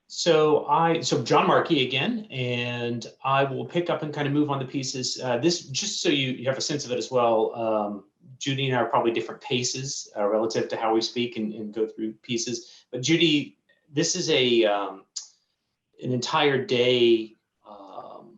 So John Markey again, and I will pick up and kind of move on the pieces. This, just so you have a sense of it as well, Judy and I are probably different paces relative to how we speak and go through pieces. But Judy, this is an entire day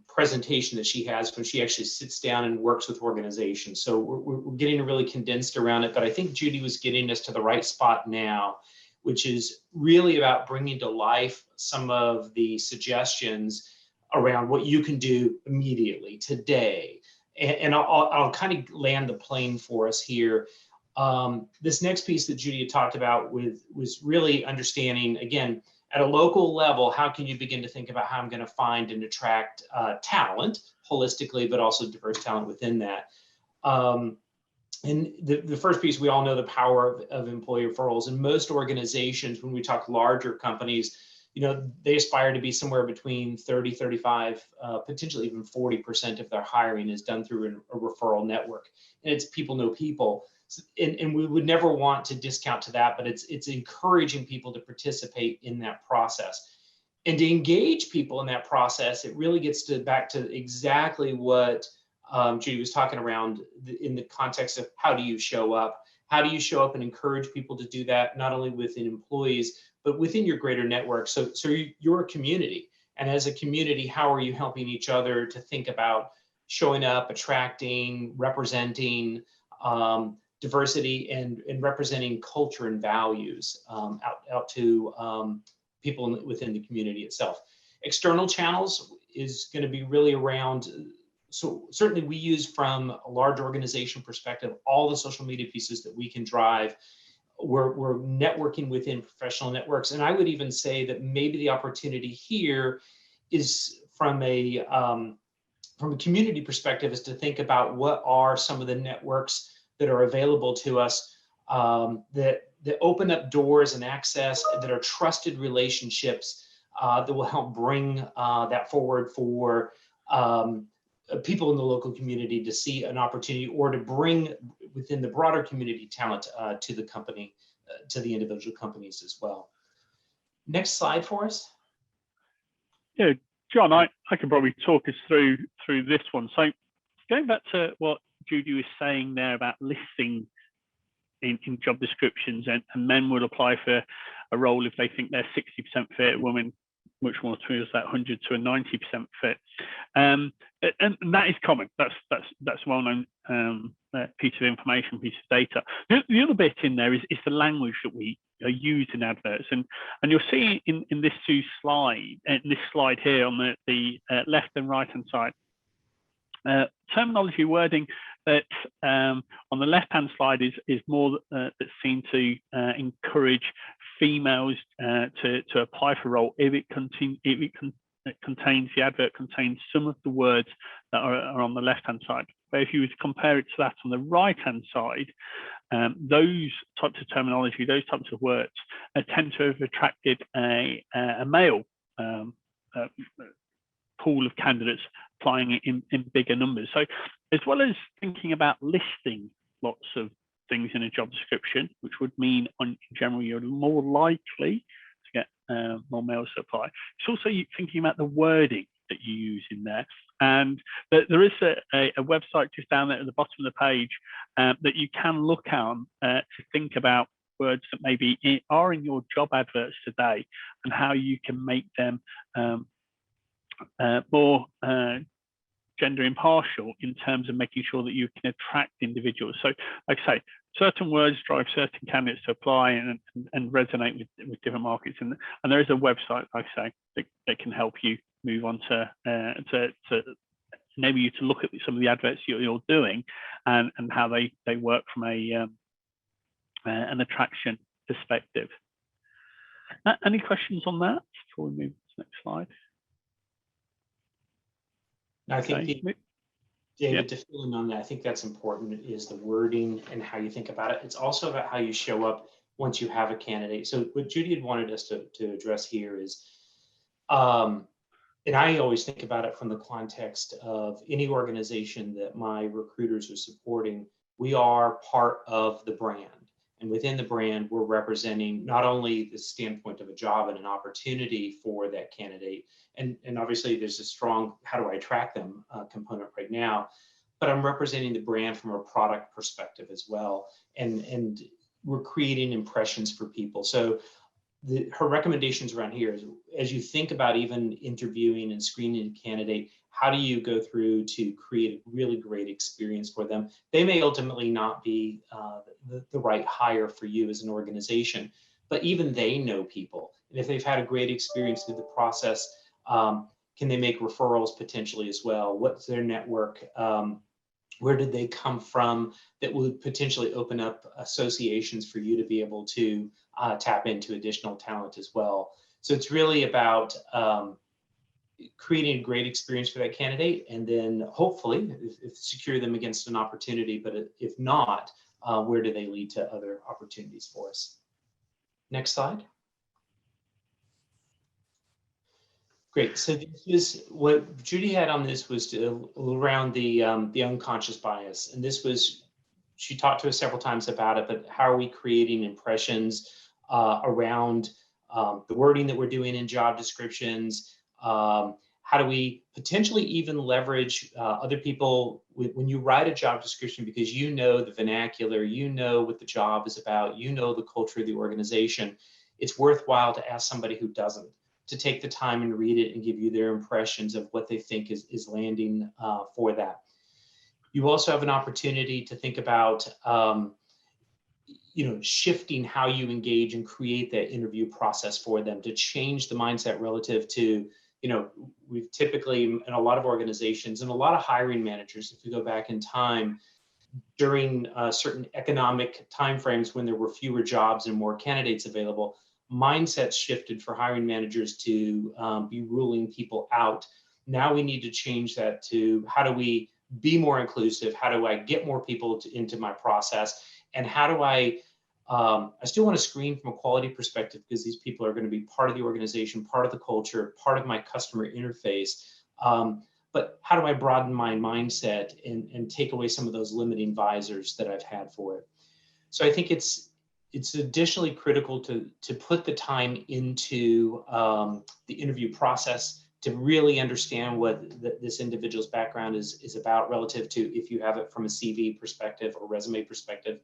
presentation that she has when she actually sits down and works with organizations. So we're getting really condensed around it, but I think Judy was getting us to the right spot now, which is really about bringing to life some of the suggestions around what you can do immediately today. And I'll kind of land the plane for us here. This next piece that Judy had talked about was really understanding, again, at a local level, how can you begin to think about how I'm going to find and attract talent holistically, but also diverse talent within that. And the first piece, we all know the power of employee referrals. And most organizations, when we talk larger companies, they aspire to be somewhere between 30, 35, potentially even 40% of their hiring is done through a referral network. And it's people know people. And we would never want to discount to that, but it's encouraging people to participate in that process. And to engage people in that process, it really gets back to exactly what Judy was talking around in the context of how do you show up? How do you show up and encourage people to do that, not only within employees, but within your greater network? So you're a community. And as a community, how are you helping each other to think about showing up, attracting, representing diversity and representing culture and values out to people within the community itself. External channels is going to be really around, so certainly we use from a large organization perspective, all the social media pieces that we can drive. We're networking within professional networks. And I would even say that maybe the opportunity here is from a community perspective is to think about what are some of the networks that are available to us that open up doors and access that are trusted relationships that will help bring that forward for people in the local community to see an opportunity or to bring within the broader community talent to the company, to the individual companies as well. Next slide for us. Yeah, John, I can probably talk us through this one. So going back to what Judy was saying there about listing in job descriptions, and men will apply for a role if they think they're 60% fit, women much more towards that 100 to a 90% fit, and that is common. That's a well-known piece of information, piece of data. The other bit in there is the language that we use in adverts, and you'll see in this slide here on the left and right hand side, terminology wording that on the left-hand slide is more that's seen to encourage females to apply for a role if it contains, the advert contains some of the words that are on the left-hand side. But if you were to compare it to that on the right-hand side, those types of terminology, those types of words tend to have attracted a male pool of candidates applying in bigger numbers. So as well as thinking about listing lots of things in a job description, which would mean in general you're more likely to get more males to apply. It's also thinking about the wording that you use in there. And there is a website just down there at the bottom of the page that you can look on to think about words that maybe are in your job adverts today and how you can make them more gender impartial in terms of making sure that you can attract individuals. So like I say, certain words drive certain candidates to apply and resonate with different markets. And there is a website, like I say, that can help you move on to enable you to look at some of the adverts you're doing and how they work from an attraction perspective. Any questions on that before we move to the next slide? I think Okay. David, to fill in on that, I think that's important, is the wording and how you think about it. It's also about how you show up once you have a candidate. So what Judy had wanted us to address here is, and I always think about it from the context of any organization that my recruiters are supporting, we are part of the brand. And within the brand, we're representing not only the standpoint of a job and an opportunity for that candidate, and obviously there's a strong how do I attract them component right now, but I'm representing the brand from a product perspective as well. And we're creating impressions for people. So her recommendations around here is, as you think about even interviewing and screening a candidate, how do you go through to create a really great experience for them? They may ultimately not be the right hire for you as an organization, but even they know people. And if they've had a great experience through the process, can they make referrals potentially as well? What's their network? Where did they come from that would potentially open up associations for you to be able to tap into additional talent as well? So it's really about creating a great experience for that candidate, and then hopefully if secure them against an opportunity, but if not, where do they lead to other opportunities for us? Next slide. Great. So this is what Judy had on this was around the unconscious bias. And this was, she talked to us several times about it, but how are we creating impressions around the wording that we're doing in job descriptions? How do we potentially even leverage other people when you write a job description, because you know the vernacular, you know what the job is about, you know the culture of the organization. It's worthwhile to ask somebody who doesn't, to take the time and read it and give you their impressions of what they think is landing for that. You also have an opportunity to think about shifting how you engage and create that interview process for them, to change the mindset relative to, we've typically in a lot of organizations and a lot of hiring managers, if we go back in time, during certain economic timeframes when there were fewer jobs and more candidates available, mindsets shifted for hiring managers to be ruling people out. Now we need to change that to how do we be more inclusive? How do I get more people into my process? And how do I still want to screen from a quality perspective, because these people are going to be part of the organization, part of the culture, part of my customer interface. But how do I broaden my mindset and take away some of those limiting visors that I've had for it? So I think it's additionally critical to put the time into the interview process to really understand what this individual's background is about relative to, if you have it from a CV perspective or resume perspective.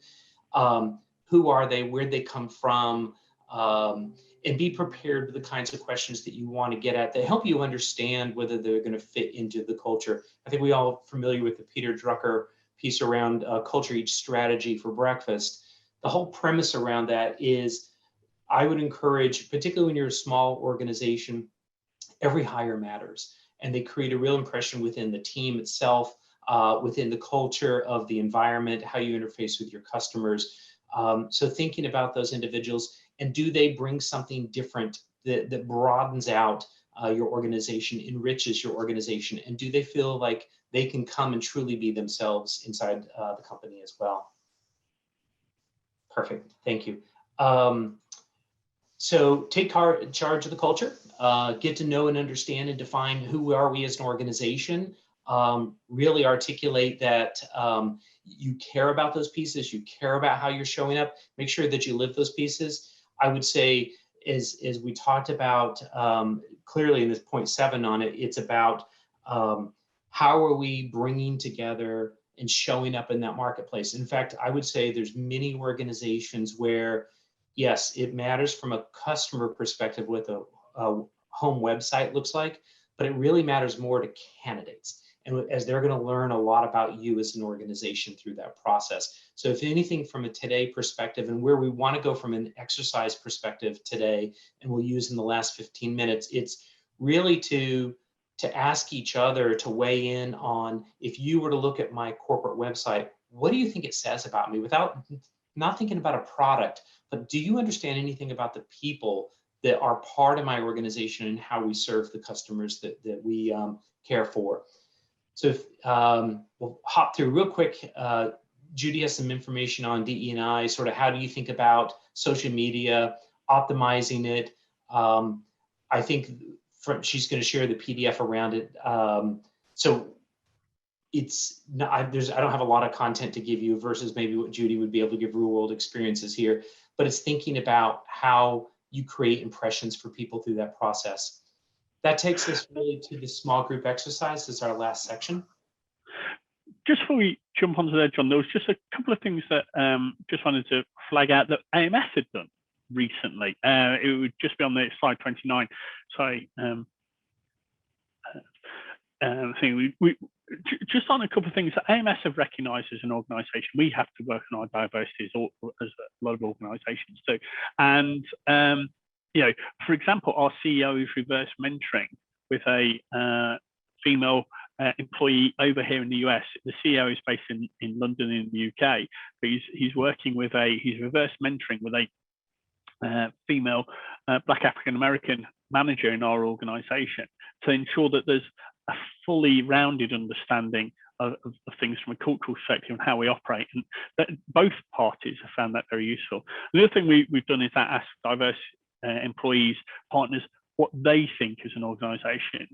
Who are they? Where'd they come from? And be prepared with the kinds of questions that you want to get at that help you understand whether they're going to fit into the culture. I think we all are familiar with the Peter Drucker piece around culture eats strategy for breakfast. The whole premise around that is, I would encourage, particularly when you're a small organization, every hire matters, and they create a real impression within the team itself, within the culture of the environment, how you interface with your customers. So thinking about those individuals, and do they bring something different that broadens out your organization, enriches your organization, and do they feel like they can come and truly be themselves inside the company as well? Perfect, thank you. So take charge of the culture, get to know and understand and define who are we as an organization, really articulate that you care about those pieces, you care about how you're showing up, make sure that you live those pieces. I would say, as we talked about clearly in this point 7 on it, it's about how are we bringing together and showing up in that marketplace. In fact, I would say there's many organizations where, yes, it matters from a customer perspective what a home website looks like, but it really matters more to candidates. And as they're going to learn a lot about you as an organization through that process. So if anything from a today perspective and where we want to go from an exercise perspective today, and we'll use in the last 15 minutes, it's really to ask each other to weigh in on, if you were to look at my corporate website, what do you think it says about me? Without not thinking about a product, but do you understand anything about the people that are part of my organization and how we serve the customers that we care for? So if, we'll hop through real quick. Judy has some information on DE&I, sort of how do you think about social media, optimizing it. I think she's going to share the PDF around it. So it's not, I don't have a lot of content to give you versus maybe what Judy would be able to give real world experiences here, but it's thinking about how you create impressions for people through that process. That takes us really to the small group exercise. This is our last section. Just before we jump onto that, John, there was just a couple of things that just wanted to flag out that AMS had done recently. It would just be on the slide 29. Sorry. We just on a couple of things that AMS have recognised as an organisation. We have to work on our diversity as a lot of organisations do. And you know, for example, our CEO is reverse mentoring with a female employee over here in the US. The CEO is based in London in the UK, but he's working with he's reverse mentoring with a female Black African American manager in our organisation to ensure that there's a fully rounded understanding of things from a cultural perspective and how we operate, and that both parties have found that very useful. The other thing we've done is that ask diverse employees, partners, what they think as an organisation,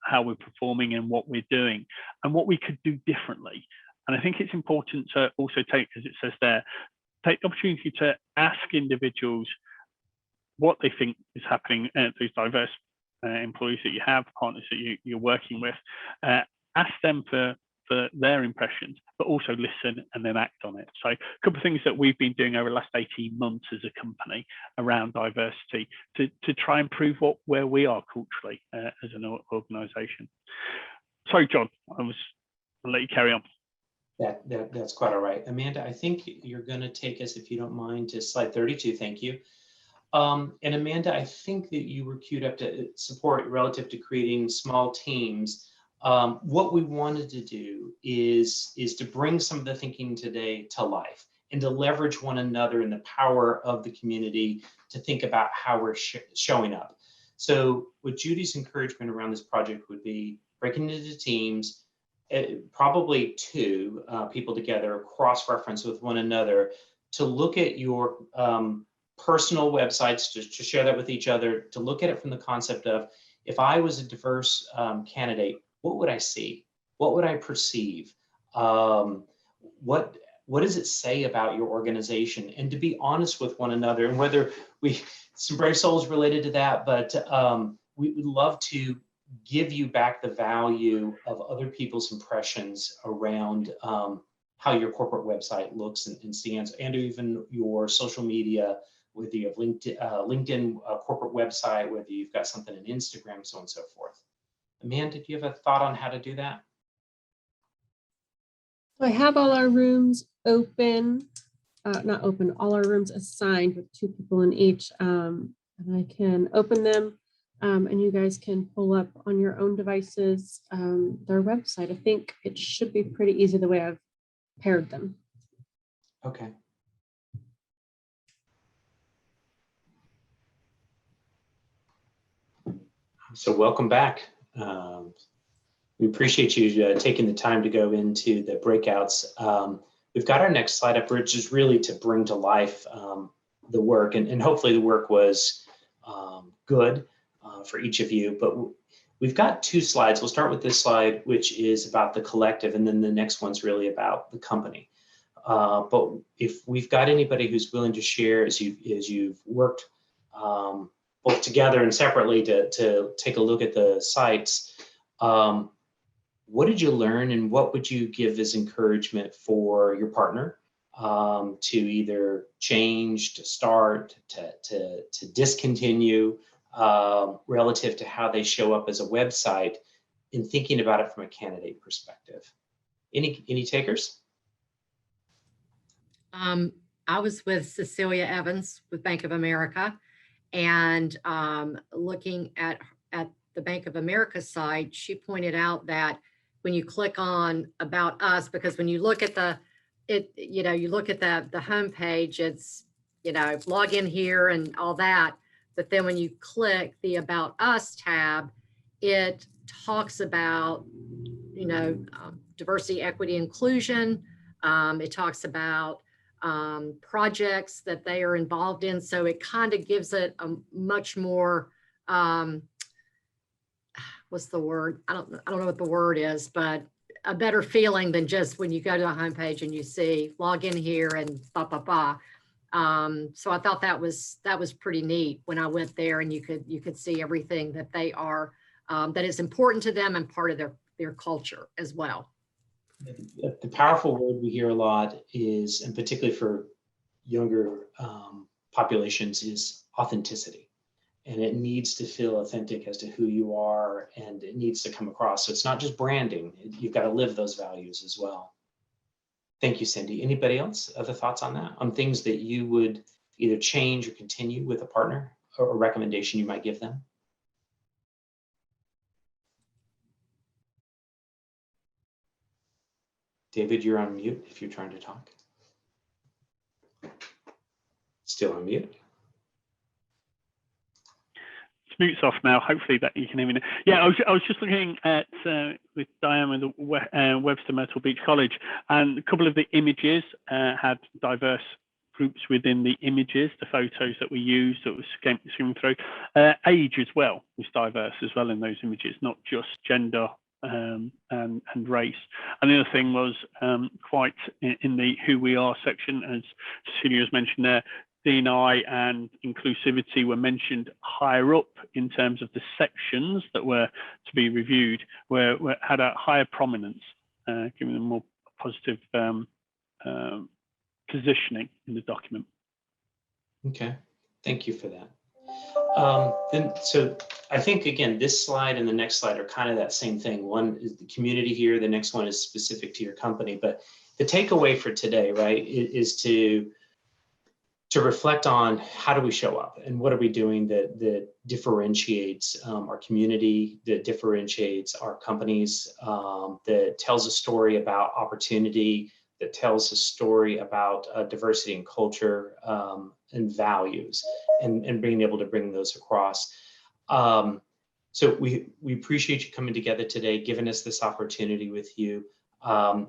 how we're performing and what we're doing and what we could do differently. And I think it's important to also take, as it says there, take the opportunity to ask individuals what they think is happening at these diverse employees that you have, partners that you're working with. Ask them for their impressions, but also listen and then act on it. So a couple of things that we've been doing over the last 18 months as a company around diversity to try and prove where we are culturally as an organisation. Sorry, John, I'll let you carry on. That's quite all right. Amanda, I think you're going to take us, if you don't mind, to slide 32. Thank you. And Amanda, I think that you were queued up to support relative to creating small teams. What we wanted to do is to bring some of the thinking today to life and to leverage one another and the power of the community to think about how we're showing up. So what Judy's encouragement around this project would be breaking into teams, probably 2 people together, cross-reference with one another, to look at your personal websites, to share that with each other, to look at it from the concept of, if I was a diverse candidate, what would I see? What would I perceive? What does it say about your organization? And to be honest with one another, and whether some brave souls related to that, but we would love to give you back the value of other people's impressions around how your corporate website looks and stands, and even your social media, whether you have LinkedIn corporate website, whether you've got something on Instagram, so on and so forth. Amanda, do you have a thought on how to do that? So I have all our rooms open, not open, all our rooms assigned with 2 people in each. And I can open them and you guys can pull up on your own devices their website. I think it should be pretty easy the way I've paired them. Okay. So welcome back. We appreciate you taking the time to go into the breakouts. We've got our next slide up, which is really to bring to life the work, and hopefully the work was good for each of you. But We've got 2 slides. We'll start with this slide, which is about the collective, and then the next one's really about the company. But if we've got anybody who's willing to share as you've worked both together and separately to take a look at the sites, what did you learn and what would you give as encouragement for your partner to either change, to start, to discontinue relative to how they show up as a website in thinking about it from a candidate perspective? Any takers? I was with Cecilia Evans with Bank of America, and looking at the Bank of America site, she pointed out that when you click on About Us, because when you look at you look at the homepage, it's, log in here and all that. But then when you click the About Us tab, it talks about, diversity, equity, inclusion. It talks about projects that they are involved in. So it kind of gives it a much more, what's the word? I don't know what the word is, but a better feeling than just when you go to the homepage and you see log in here and blah, blah, blah. So I thought that was pretty neat when I went there, and you could see everything that they are, that is important to them and part of their culture as well. The powerful word we hear a lot is, and particularly for younger populations, is authenticity. And it needs to feel authentic as to who you are, and it needs to come across. So it's not just branding, you've got to live those values as well. Thank you, Cindy. Anybody else? Other thoughts on that? On things that you would either change or continue with a partner, or a recommendation you might give them? David, you're on mute if you're trying to talk. Still on mute. Mute's off now. Hopefully that you can hear me now. Yeah, I was just looking at with Diane with the Webster Myrtle Beach College, and a couple of the images had diverse groups within the images, the photos that we used that was skimming through. Age as well was diverse as well in those images, not just gender and race. And the other thing was quite in the who we are section, as Cecilia has mentioned there, D&I and inclusivity were mentioned higher up in terms of the sections that were to be reviewed, where had a higher prominence, giving them more positive positioning in the document. Okay, thank you for that. So I think, again, this slide and the next slide are kind of that same thing. One is the community here, the next one is specific to your company. But the takeaway for today, right, is to reflect on how do we show up and what are we doing that differentiates our community, that differentiates our companies, that tells a story about opportunity, that tells a story about diversity and culture and values, and being able to bring those across. So we appreciate you coming together today, giving us this opportunity with you.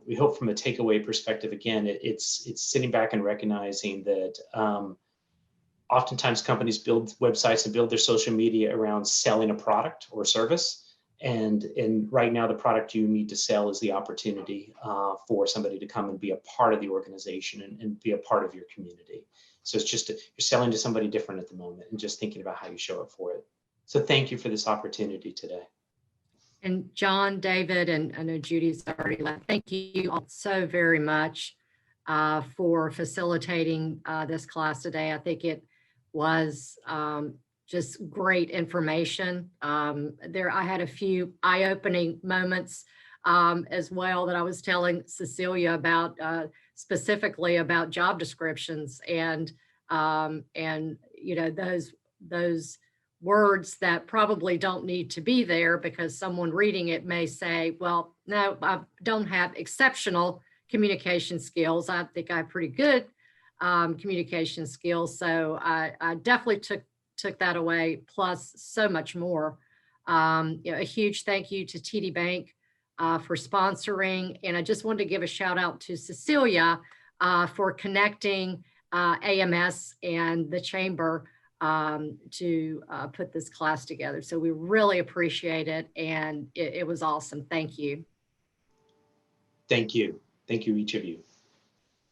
We hope from a takeaway perspective, again, it's sitting back and recognizing that oftentimes companies build websites and build their social media around selling a product or service. And right now, the product you need to sell is the opportunity for somebody to come and be a part of the organization and be a part of your community. So it's just, you're selling to somebody different at the moment and just thinking about how you show up for it. So thank you for this opportunity today. And John, David, and I know Judy's already left. Thank you all so very much for facilitating this class today. I think it was just great information. I had a few eye-opening moments as well that I was telling Cecilia about, specifically about job descriptions and those words that probably don't need to be there, because someone reading it may say, well, no, I don't have exceptional communication skills. I think I have pretty good communication skills. So I definitely took that away, plus so much more. A huge thank you to TD Bank for sponsoring. And I just wanted to give a shout out to Cecilia for connecting AMS and the Chamber to put this class together. So we really appreciate it, and it was awesome. Thank you. Thank you. Thank you, each of you.